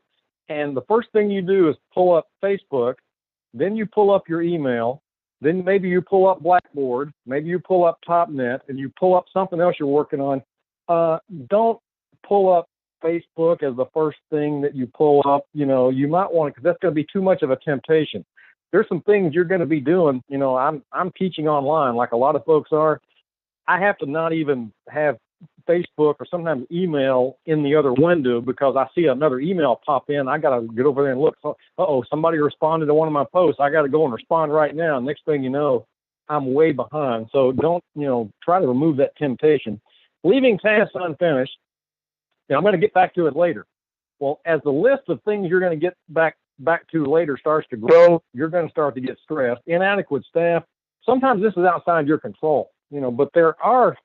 and the first thing you do is pull up Facebook, then you pull up your email, then maybe you pull up Blackboard, maybe you pull up TopNet, and you pull up something else you're working on. Don't pull up Facebook as the first thing that you pull up. You might want to, because that's going to be too much of a temptation. There's some things you're going to be doing. I'm teaching online like a lot of folks are. I have to not even have Facebook or sometimes email in the other window because I see another email pop in. I got to get over there and look. Somebody responded to one of my posts. I got to go and respond right now. Next thing you know, I'm way behind. So don't, try to remove that temptation. Leaving tasks unfinished. I'm going to get back to it later. Well, as the list of things you're going to get back to later starts to grow, you're going to start to get stressed. Inadequate staff. Sometimes this is outside your control, but there are,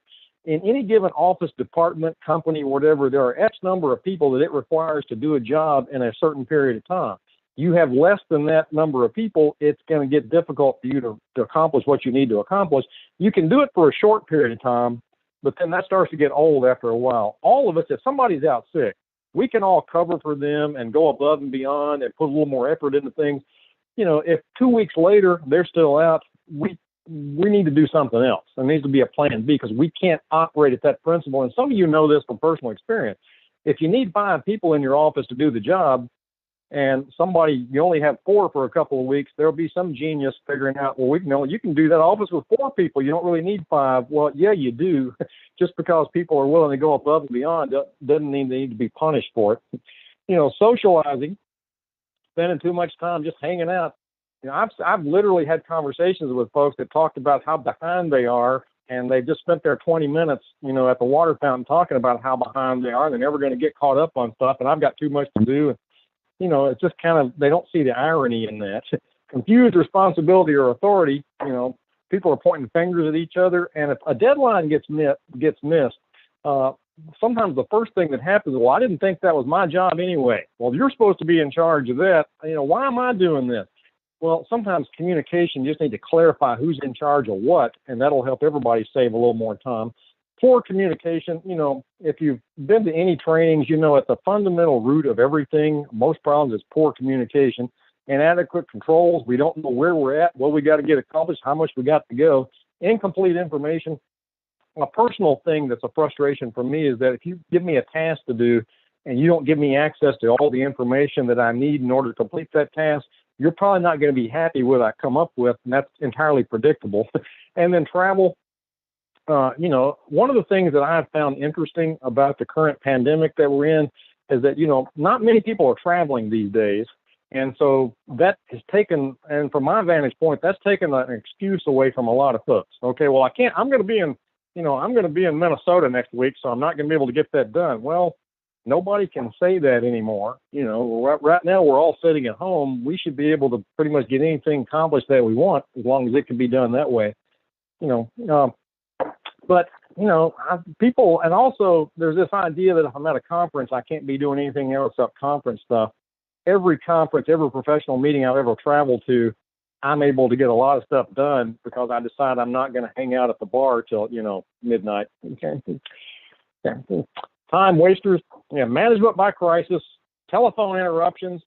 in any given office, department, company, whatever, there are X number of people that it requires to do a job in a certain period of time. You have less than that number of people, it's going to get difficult for you to accomplish what you need to accomplish. You can do it for a short period of time, but then that starts to get old after a while. All of us, if somebody's out sick, we can all cover for them and go above and beyond and put a little more effort into things. If 2 weeks later they're still out, we need to do something else. There needs to be a plan B because we can't operate at that principle. And some of you know this from personal experience. If you need 5 people in your office to do the job and you only have 4 for a couple of weeks, there'll be some genius figuring out, you can do that office with 4 people. You don't really need 5. Well, yeah, you do. Just because people are willing to go above and beyond doesn't mean they need to be punished for it. Socializing, spending too much time just hanging out. I've literally had conversations with folks that talked about how behind they are, and they just spent their 20 minutes, at the water fountain talking about how behind they are. They're never going to get caught up on stuff, and I've got too much to do. It's just kind of, they don't see the irony in that. Confused responsibility or authority, people are pointing fingers at each other, and if a deadline gets missed, sometimes the first thing that happens is, well, I didn't think that was my job anyway. Well, you're supposed to be in charge of that. Why am I doing this? Well, sometimes communication, you just need to clarify who's in charge of what, and that'll help everybody save a little more time. Poor communication, if you've been to any trainings, at the fundamental root of everything, most problems is poor communication. Inadequate controls, we don't know where we're at, what we got to get accomplished, how much we got to go. Incomplete information. A personal thing that's a frustration for me is that if you give me a task to do and you don't give me access to all the information that I need in order to complete that task, you're probably not going to be happy with what I come up with, and that's entirely predictable. And then travel. One of the things that I've found interesting about the current pandemic that we're in is that, not many people are traveling these days. And so that has taken, and from my vantage point, that's taken an excuse away from a lot of folks. Okay, well, I'm going to be in Minnesota next week, so I'm not going to be able to get that done. Well, nobody can say that anymore. Right now we're all sitting at home. We should be able to pretty much get anything accomplished that we want as long as it can be done that way. But people, and also there's this idea that if I'm at a conference, I can't be doing anything else except conference stuff. Every conference, every professional meeting I've ever traveled to, I'm able to get a lot of stuff done because I decide I'm not going to hang out at the bar till midnight. Okay. Time wasters, management by crisis, telephone interruptions.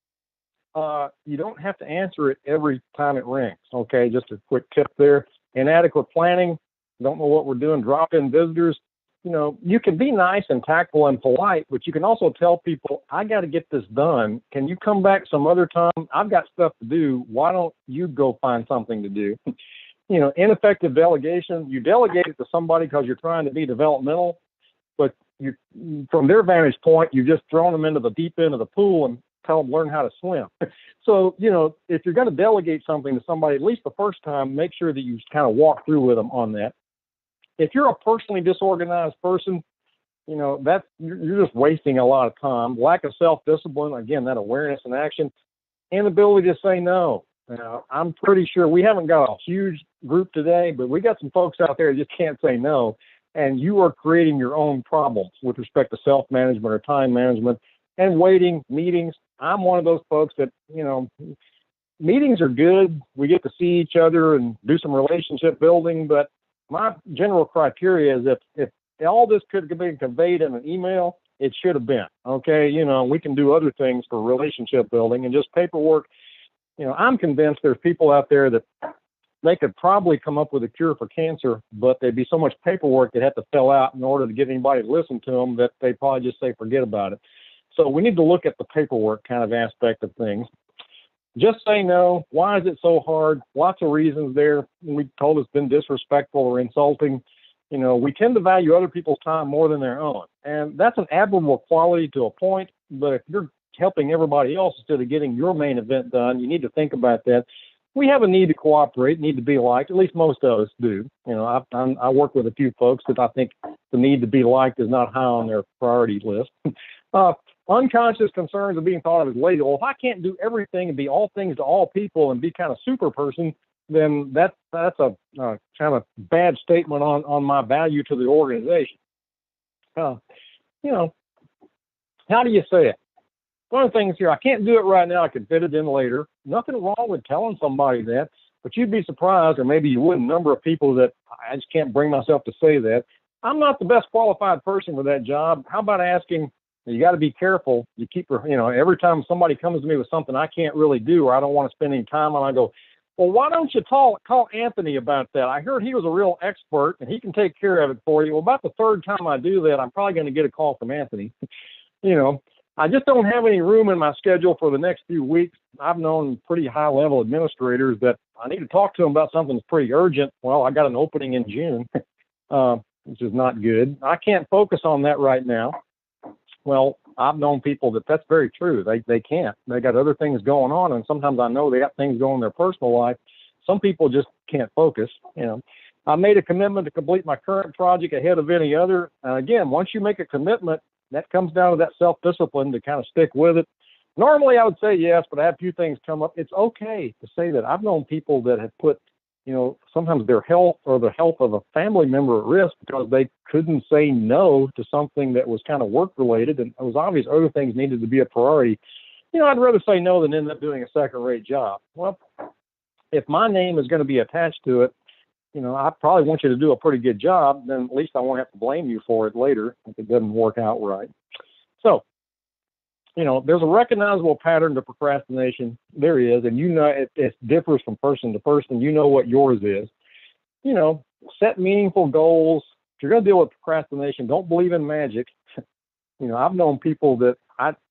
You don't have to answer it every time it rings. Okay, just a quick tip there. Inadequate planning. Don't know what we're doing. Drop in visitors. You can be nice and tactful and polite, but you can also tell people, I got to get this done. Can you come back some other time? I've got stuff to do. Why don't you go find something to do? Ineffective delegation. You delegate it to somebody because you're trying to be developmental, but from their vantage point, you've just thrown them into the deep end of the pool and tell them learn how to swim. So, if you're going to delegate something to somebody, at least the first time, make sure that you kind of walk through with them on that. If you're a personally disorganized person, you're just wasting a lot of time. Lack of self-discipline, again, that awareness and action, inability to say no. I'm pretty sure we haven't got a huge group today, but we got some folks out there that just can't say no. And you are creating your own problems with respect to self-management or time management and waiting, meetings. I'm one of those folks that, meetings are good. We get to see each other and do some relationship building, but my general criteria is if all this could have been conveyed in an email, it should have been. Okay, we can do other things for relationship building and just paperwork. I'm convinced there's people out there that they could probably come up with a cure for cancer, but there'd be so much paperwork they'd have to fill out in order to get anybody to listen to them that they'd probably just say forget about it. So we need to look at the paperwork kind of aspect of things. Just say no. Why is it so hard? Lots of reasons there. We told it's been disrespectful or insulting. We tend to value other people's time more than their own. And that's an admirable quality to a point. But if you're helping everybody else instead of getting your main event done, you need to think about that. We have a need to cooperate, need to be liked. At least most of us do. I work with a few folks that I think the need to be liked is not high on their priority list. Unconscious concerns of being thought of as lazy. Well, if I can't do everything and be all things to all people and be kind of super person, then that's a kind of bad statement on my value to the organization. How do you say it? One of the things here, I can't do it right now. I can fit it in later. Nothing wrong with telling somebody that, but you'd be surprised, or maybe you wouldn't, number of people that I just can't bring myself to say that. I'm not the best qualified person for that job. How about asking? You got to be careful. You keep, every time somebody comes to me with something I can't really do or I don't want to spend any time on, I go, well, why don't you call Anthony about that? I heard he was a real expert and he can take care of it for you. Well, about the third time I do that, I'm probably going to get a call from Anthony. I just don't have any room in my schedule for the next few weeks. I've known pretty high-level administrators that I need to talk to them about something that's pretty urgent. Well, I got an opening in June, which is not good. I can't focus on that right now. Well, I've known people that's very true. They can't. They got other things going on, and sometimes I know they got things going in their personal life. Some people just can't focus. I made a commitment to complete my current project ahead of any other. And again, once you make a commitment, that comes down to that self-discipline to kind of stick with it. Normally, I would say yes, but I have a few things come up. It's okay to say that. I've known people that have put, sometimes their health or the health of a family member at risk because they couldn't say no to something that was kind of work-related, and it was obvious other things needed to be a priority. I'd rather say no than end up doing a second-rate job. Well, if my name is going to be attached to it, I probably want you to do a pretty good job, then at least I won't have to blame you for it later if it doesn't work out right. So, there's a recognizable pattern to procrastination. There is, and it differs from person to person. You know what yours is. Set meaningful goals. If you're going to deal with procrastination, don't believe in magic. I've known people that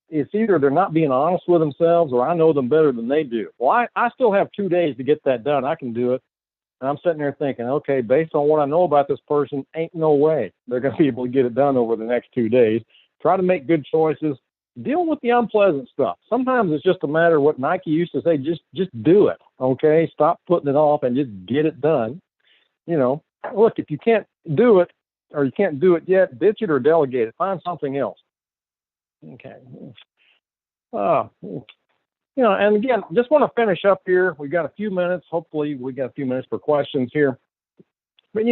it's either they're not being honest with themselves or I know them better than they do. Well, I still have 2 days to get that done. I can do it. And I'm sitting there thinking, okay, based on what I know about this person, ain't no way they're going to be able to get it done over the next 2 days. Try to make good choices. Deal with the unpleasant stuff. Sometimes it's just a matter of what Nike used to say, just do it, okay? Stop putting it off and just get it done. Look, if you can't do it or you can't do it yet, ditch it or delegate it. Find something else. Okay. And again, just want to finish up here. We've got a few minutes. Hopefully we got a few minutes for questions here. But,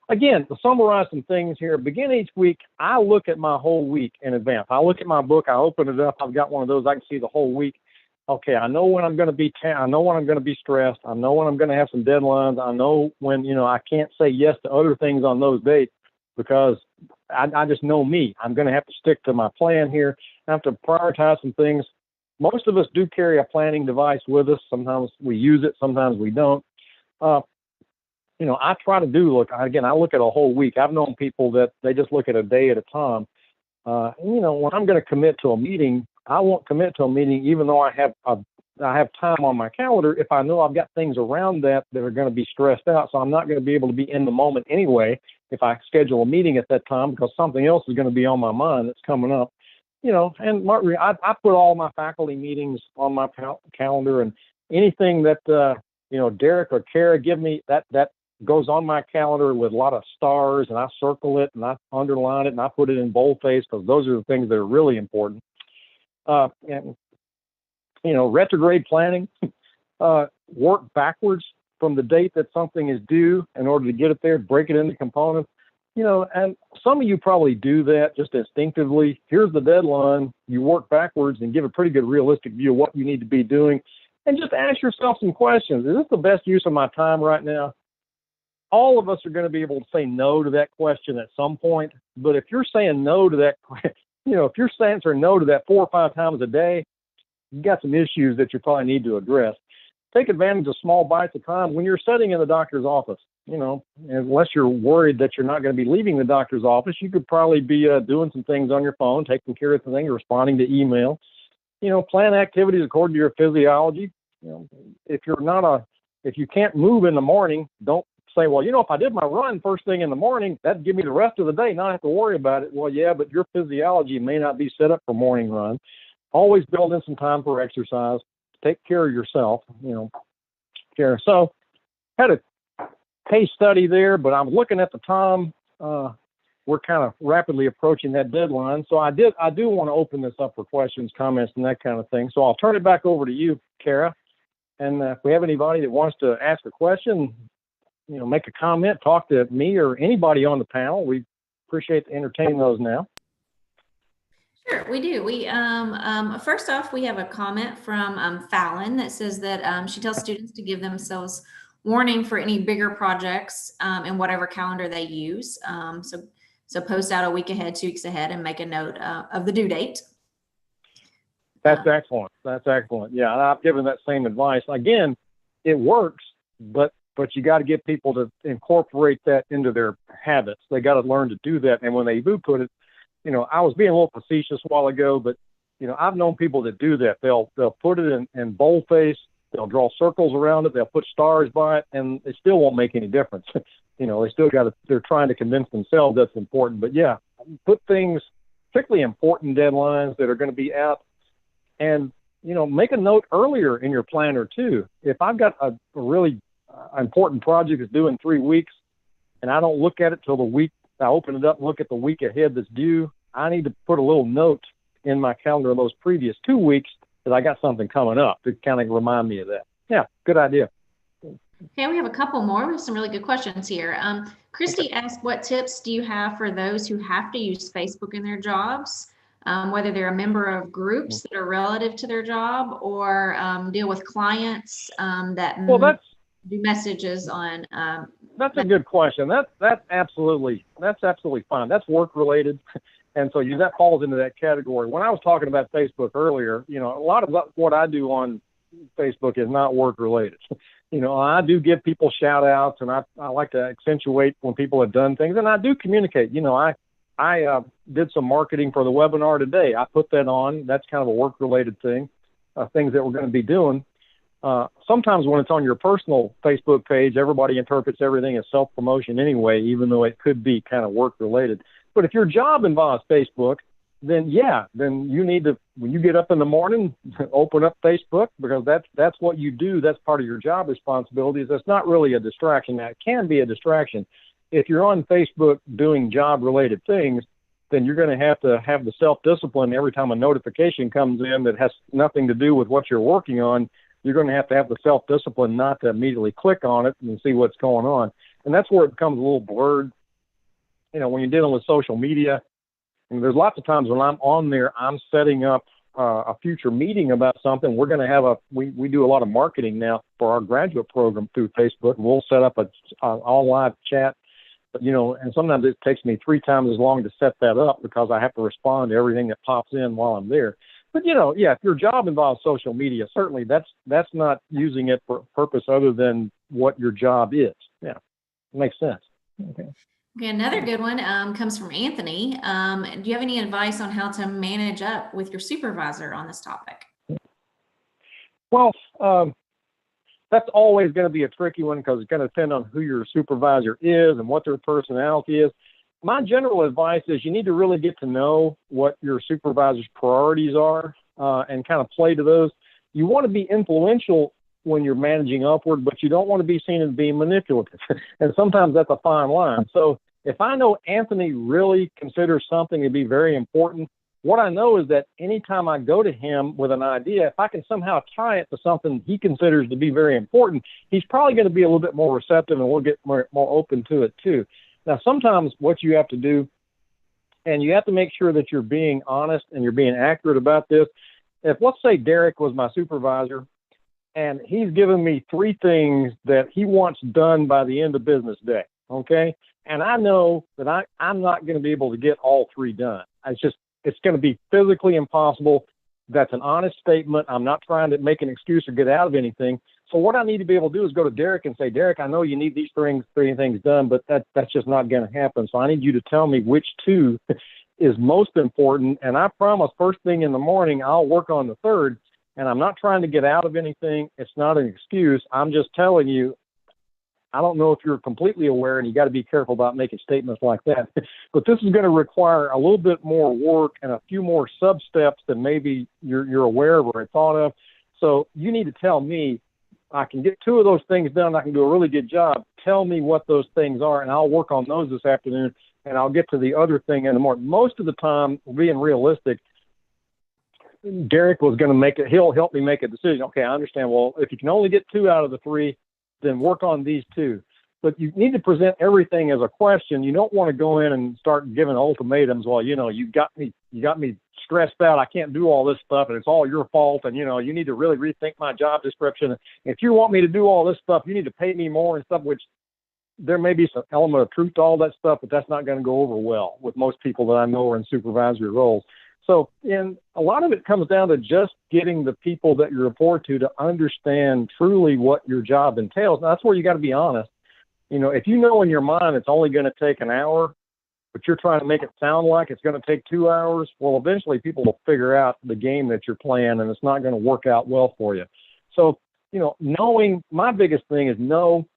again, to summarize some things here, begin each week, I look at my whole week in advance. I look at my book, I open it up, I've got one of those, I can see the whole week. Okay, I know when I'm going to be, I know when I'm going to be stressed. I know when I'm going to have some deadlines. I know when, I can't say yes to other things on those dates because I just know me. I'm going to have to stick to my plan here. I have to prioritize some things. Most of us do carry a planning device with us. Sometimes we use it, sometimes we don't. I try to look at a whole week. I've known people that they just look at a day at a time. When I'm going to commit to a meeting, I won't commit to a meeting even though I have time on my calendar if I know I've got things around that are going to be stressed out. So I'm not going to be able to be in the moment anyway if I schedule a meeting at that time because something else is going to be on my mind that's coming up. And Martin, I put all my faculty meetings on my calendar, and anything that Derek or Kara give me that goes on my calendar with a lot of stars, and I circle it and I underline it and I put it in boldface because those are the things that are really important. And retrograde planning, work backwards from the date that something is due in order to get it there, break it into components. And some of you probably do that just instinctively. Here's the deadline. You work backwards and give a pretty good realistic view of what you need to be doing. And just ask yourself some questions. Is this the best use of my time right now? All of us are going to be able to say no to that question at some point. But if you're saying no to that, if you're answering no to that 4 or 5 times a day, you got some issues that you probably need to address. Take advantage of small bites of time when you're sitting in the doctor's office. Unless you're worried that you're not going to be leaving the doctor's office, you could probably be doing some things on your phone, taking care of things, responding to email. Plan activities according to your physiology. If you can't move in the morning, don't say, well, if I did my run first thing in the morning, that'd give me the rest of the day, not have to worry about it. Well, yeah, but your physiology may not be set up for morning run. Always build in some time for exercise. Take care of yourself, care. So had a case study there, but I'm looking at the time. We're kind of rapidly approaching that deadline. So I do want to open this up for questions, comments, and that kind of thing. So I'll turn it back over to you, Kara. And if we have anybody that wants to ask a question, make a comment, talk to me or anybody on the panel, we appreciate entertaining those now. Sure, we do. We first off, we have a comment from Fallon that says that she tells students to give themselves warning for any bigger projects in whatever calendar they use. So post out a week ahead, 2 weeks ahead, and make a note of the due date. That's excellent. That's excellent. Yeah, I've given that same advice. Again, it works, but you got to get people to incorporate that into their habits. They got to learn to do that. And when they do put it, I was being a little facetious a while ago, but I've known people that do that. They'll put it in boldface. They'll draw circles around it. They'll put stars by it, and it still won't make any difference. They still they're trying to convince themselves that's important. But yeah, put things, particularly important deadlines that are going to be out, and make a note earlier in your planner too. If I've got a really important project that's due in 3 weeks, and I don't look at it till the week, I open it up and look at the week ahead that's due, I need to put a little note in my calendar of those previous 2 weeks that I got something coming up to kind of remind me of that. Yeah, good idea. Okay, we have a couple more. We have some really good questions here. Christy asked, what tips do you have for those who have to use Facebook in their jobs, whether they're a member of groups that are relative to their job or deal with clients that do messages on. That's a good question. That's absolutely fine. That's work related. And so that falls into that category. When I was talking about Facebook earlier, a lot of what I do on Facebook is not work related. I do give people shout outs, and I like to accentuate when people have done things, and I do communicate. I did some marketing for the webinar today. I put that on. That's kind of a work related thing, things that we're going to be doing. Sometimes when it's on your personal Facebook page, everybody interprets everything as self-promotion anyway, even though it could be kind of work related. But if your job involves Facebook, then you need to, when you get up in the morning, open up Facebook, because that's what you do. That's part of your job responsibilities. That's not really a distraction. That can be a distraction. If you're on Facebook doing job related things, then you're going to have the self-discipline every time a notification comes in that has nothing to do with what you're working on. You're going to have the self-discipline not to immediately click on it and see what's going on. And that's where it becomes a little blurred. When you're dealing with social media, and there's lots of times when I'm on there, I'm setting up a future meeting about something. We're going to have we do a lot of marketing now for our graduate program through Facebook. We'll set up an all live chat, and sometimes it takes me 3 times as long to set that up because I have to respond to everything that pops in while I'm there. But if your job involves social media, certainly that's not using it for a purpose other than what your job is. Yeah, it makes sense. Okay. Okay, another good one comes from Anthony. Do you have any advice on how to manage up with your supervisor on this topic? Well, that's always going to be a tricky one because it's going to depend on who your supervisor is and what their personality is. My general advice is you need to really get to know what your supervisor's priorities are and kind of play to those. You want to be influential when you're managing upward, but you don't want to be seen as being manipulative. And sometimes that's a fine line. So if I know Anthony really considers something to be very important, what I know is that anytime I go to him with an idea, if I can somehow tie it to something he considers to be very important, he's probably going to be a little bit more receptive and we'll get more open to it too. Now, sometimes what you have to do, and you have to make sure that you're being honest and you're being accurate about this. If, let's say, Derek was my supervisor and he's given me 3 things that he wants done by the end of business day, okay? And I know that I'm not going to be able to get all 3 done. It's going to be physically impossible. That's an honest statement. I'm not trying to make an excuse or get out of anything. So what I need to be able to do is go to Derek and say, Derek, I know you need these 3 things done, but that's just not going to happen. So I need you to tell me which 2 is most important. And I promise first thing in the morning, I'll work on the 3rd. And I'm not trying to get out of anything. It's not an excuse. I'm just telling you, I don't know if you're completely aware, and you got to be careful about making statements like that. But this is going to require a little bit more work and a few more sub-steps than maybe you're aware of or had thought of. So you need to tell me, I can get 2 of those things done. I can do a really good job. Tell me what those things are, and I'll work on those this afternoon, and I'll get to the other thing in the morning. Most of the time, being realistic, Derek was going to make it. He'll help me make a decision. Okay, I understand. Well, if you can only get 2 out of the 3, then work on these 2. But you need to present everything as a question. You don't want to go in and start giving ultimatums. Well, you got me stressed out. I can't do all this stuff, and it's all your fault. And you need to really rethink my job description. If you want me to do all this stuff, you need to pay me more and stuff. Which there may be some element of truth to all that stuff, but that's not going to go over well with most people that I know are in supervisory roles. So, and a lot of it comes down to just getting the people that you report to understand truly what your job entails. Now, that's where you got to be honest. If you know in your mind it's only going to take an hour, but you're trying to make it sound like it's going to take 2 hours, well, eventually people will figure out the game that you're playing, and it's not going to work out well for you. So, knowing, my biggest thing is know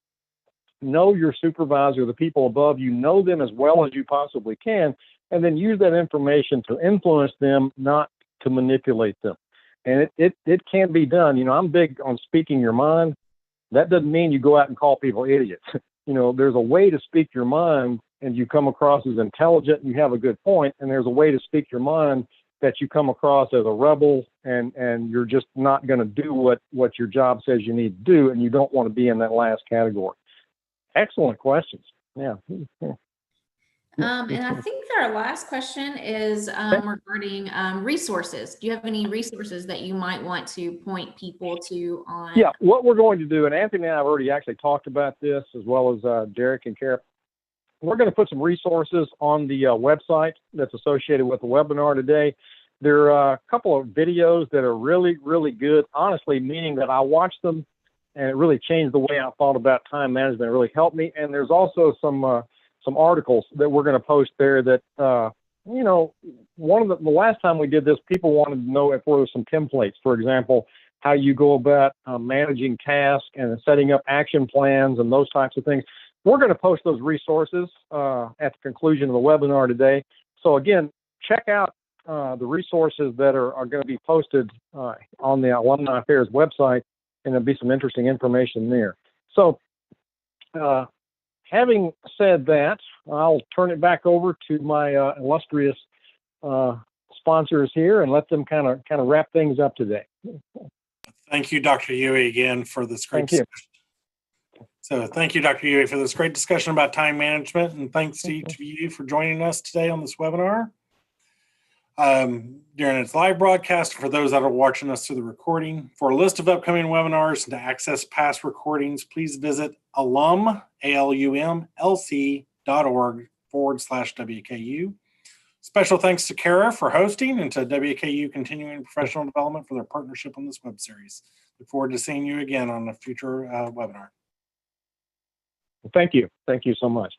your supervisor, the people above you, know them as well as you possibly can, and then use that information to influence them, not to manipulate them. And it can be done. I'm big on speaking your mind. That doesn't mean you go out and call people idiots. There's a way to speak your mind and you come across as intelligent and you have a good point. And there's a way to speak your mind that you come across as a rebel and you're just not going to do what your job says you need to do. And you don't want to be in that last category. Excellent questions. Yeah. And I think our last question is regarding resources. Do you have any resources that you might want to point people to on? Yeah, what we're going to do, and Anthony and I have already actually talked about this, as well as Derek and Kara. We're going to put some resources on the website that's associated with the webinar today. There are a couple of videos that are really, really good, honestly, meaning that I watched them and it really changed the way I thought about time management. It really helped me. And there's also some articles that we're going to post there that, the last time we did this, people wanted to know if there were some templates, for example, how you go about managing tasks and setting up action plans and those types of things. We're going to post those resources at the conclusion of the webinar today. So again, check out the resources that are going to be posted on the Alumni Affairs website, and there'll be some interesting information there. So having said that, I'll turn it back over to my illustrious sponsors here and let them kind of wrap things up today. Thank you, Dr. Huey, again for this great Thank you. discussion. So thank you, Dr. Yue, for this great discussion about time management, and thanks to each of you for joining us today on this webinar. During its live broadcast, for those that are watching us through the recording, for a list of upcoming webinars and to access past recordings, please visit alumlc.org/WKU. Special thanks to Kara for hosting and to WKU Continuing Professional Development for their partnership on this web series. Look forward to seeing you again on a future webinar. Thank you. Thank you so much.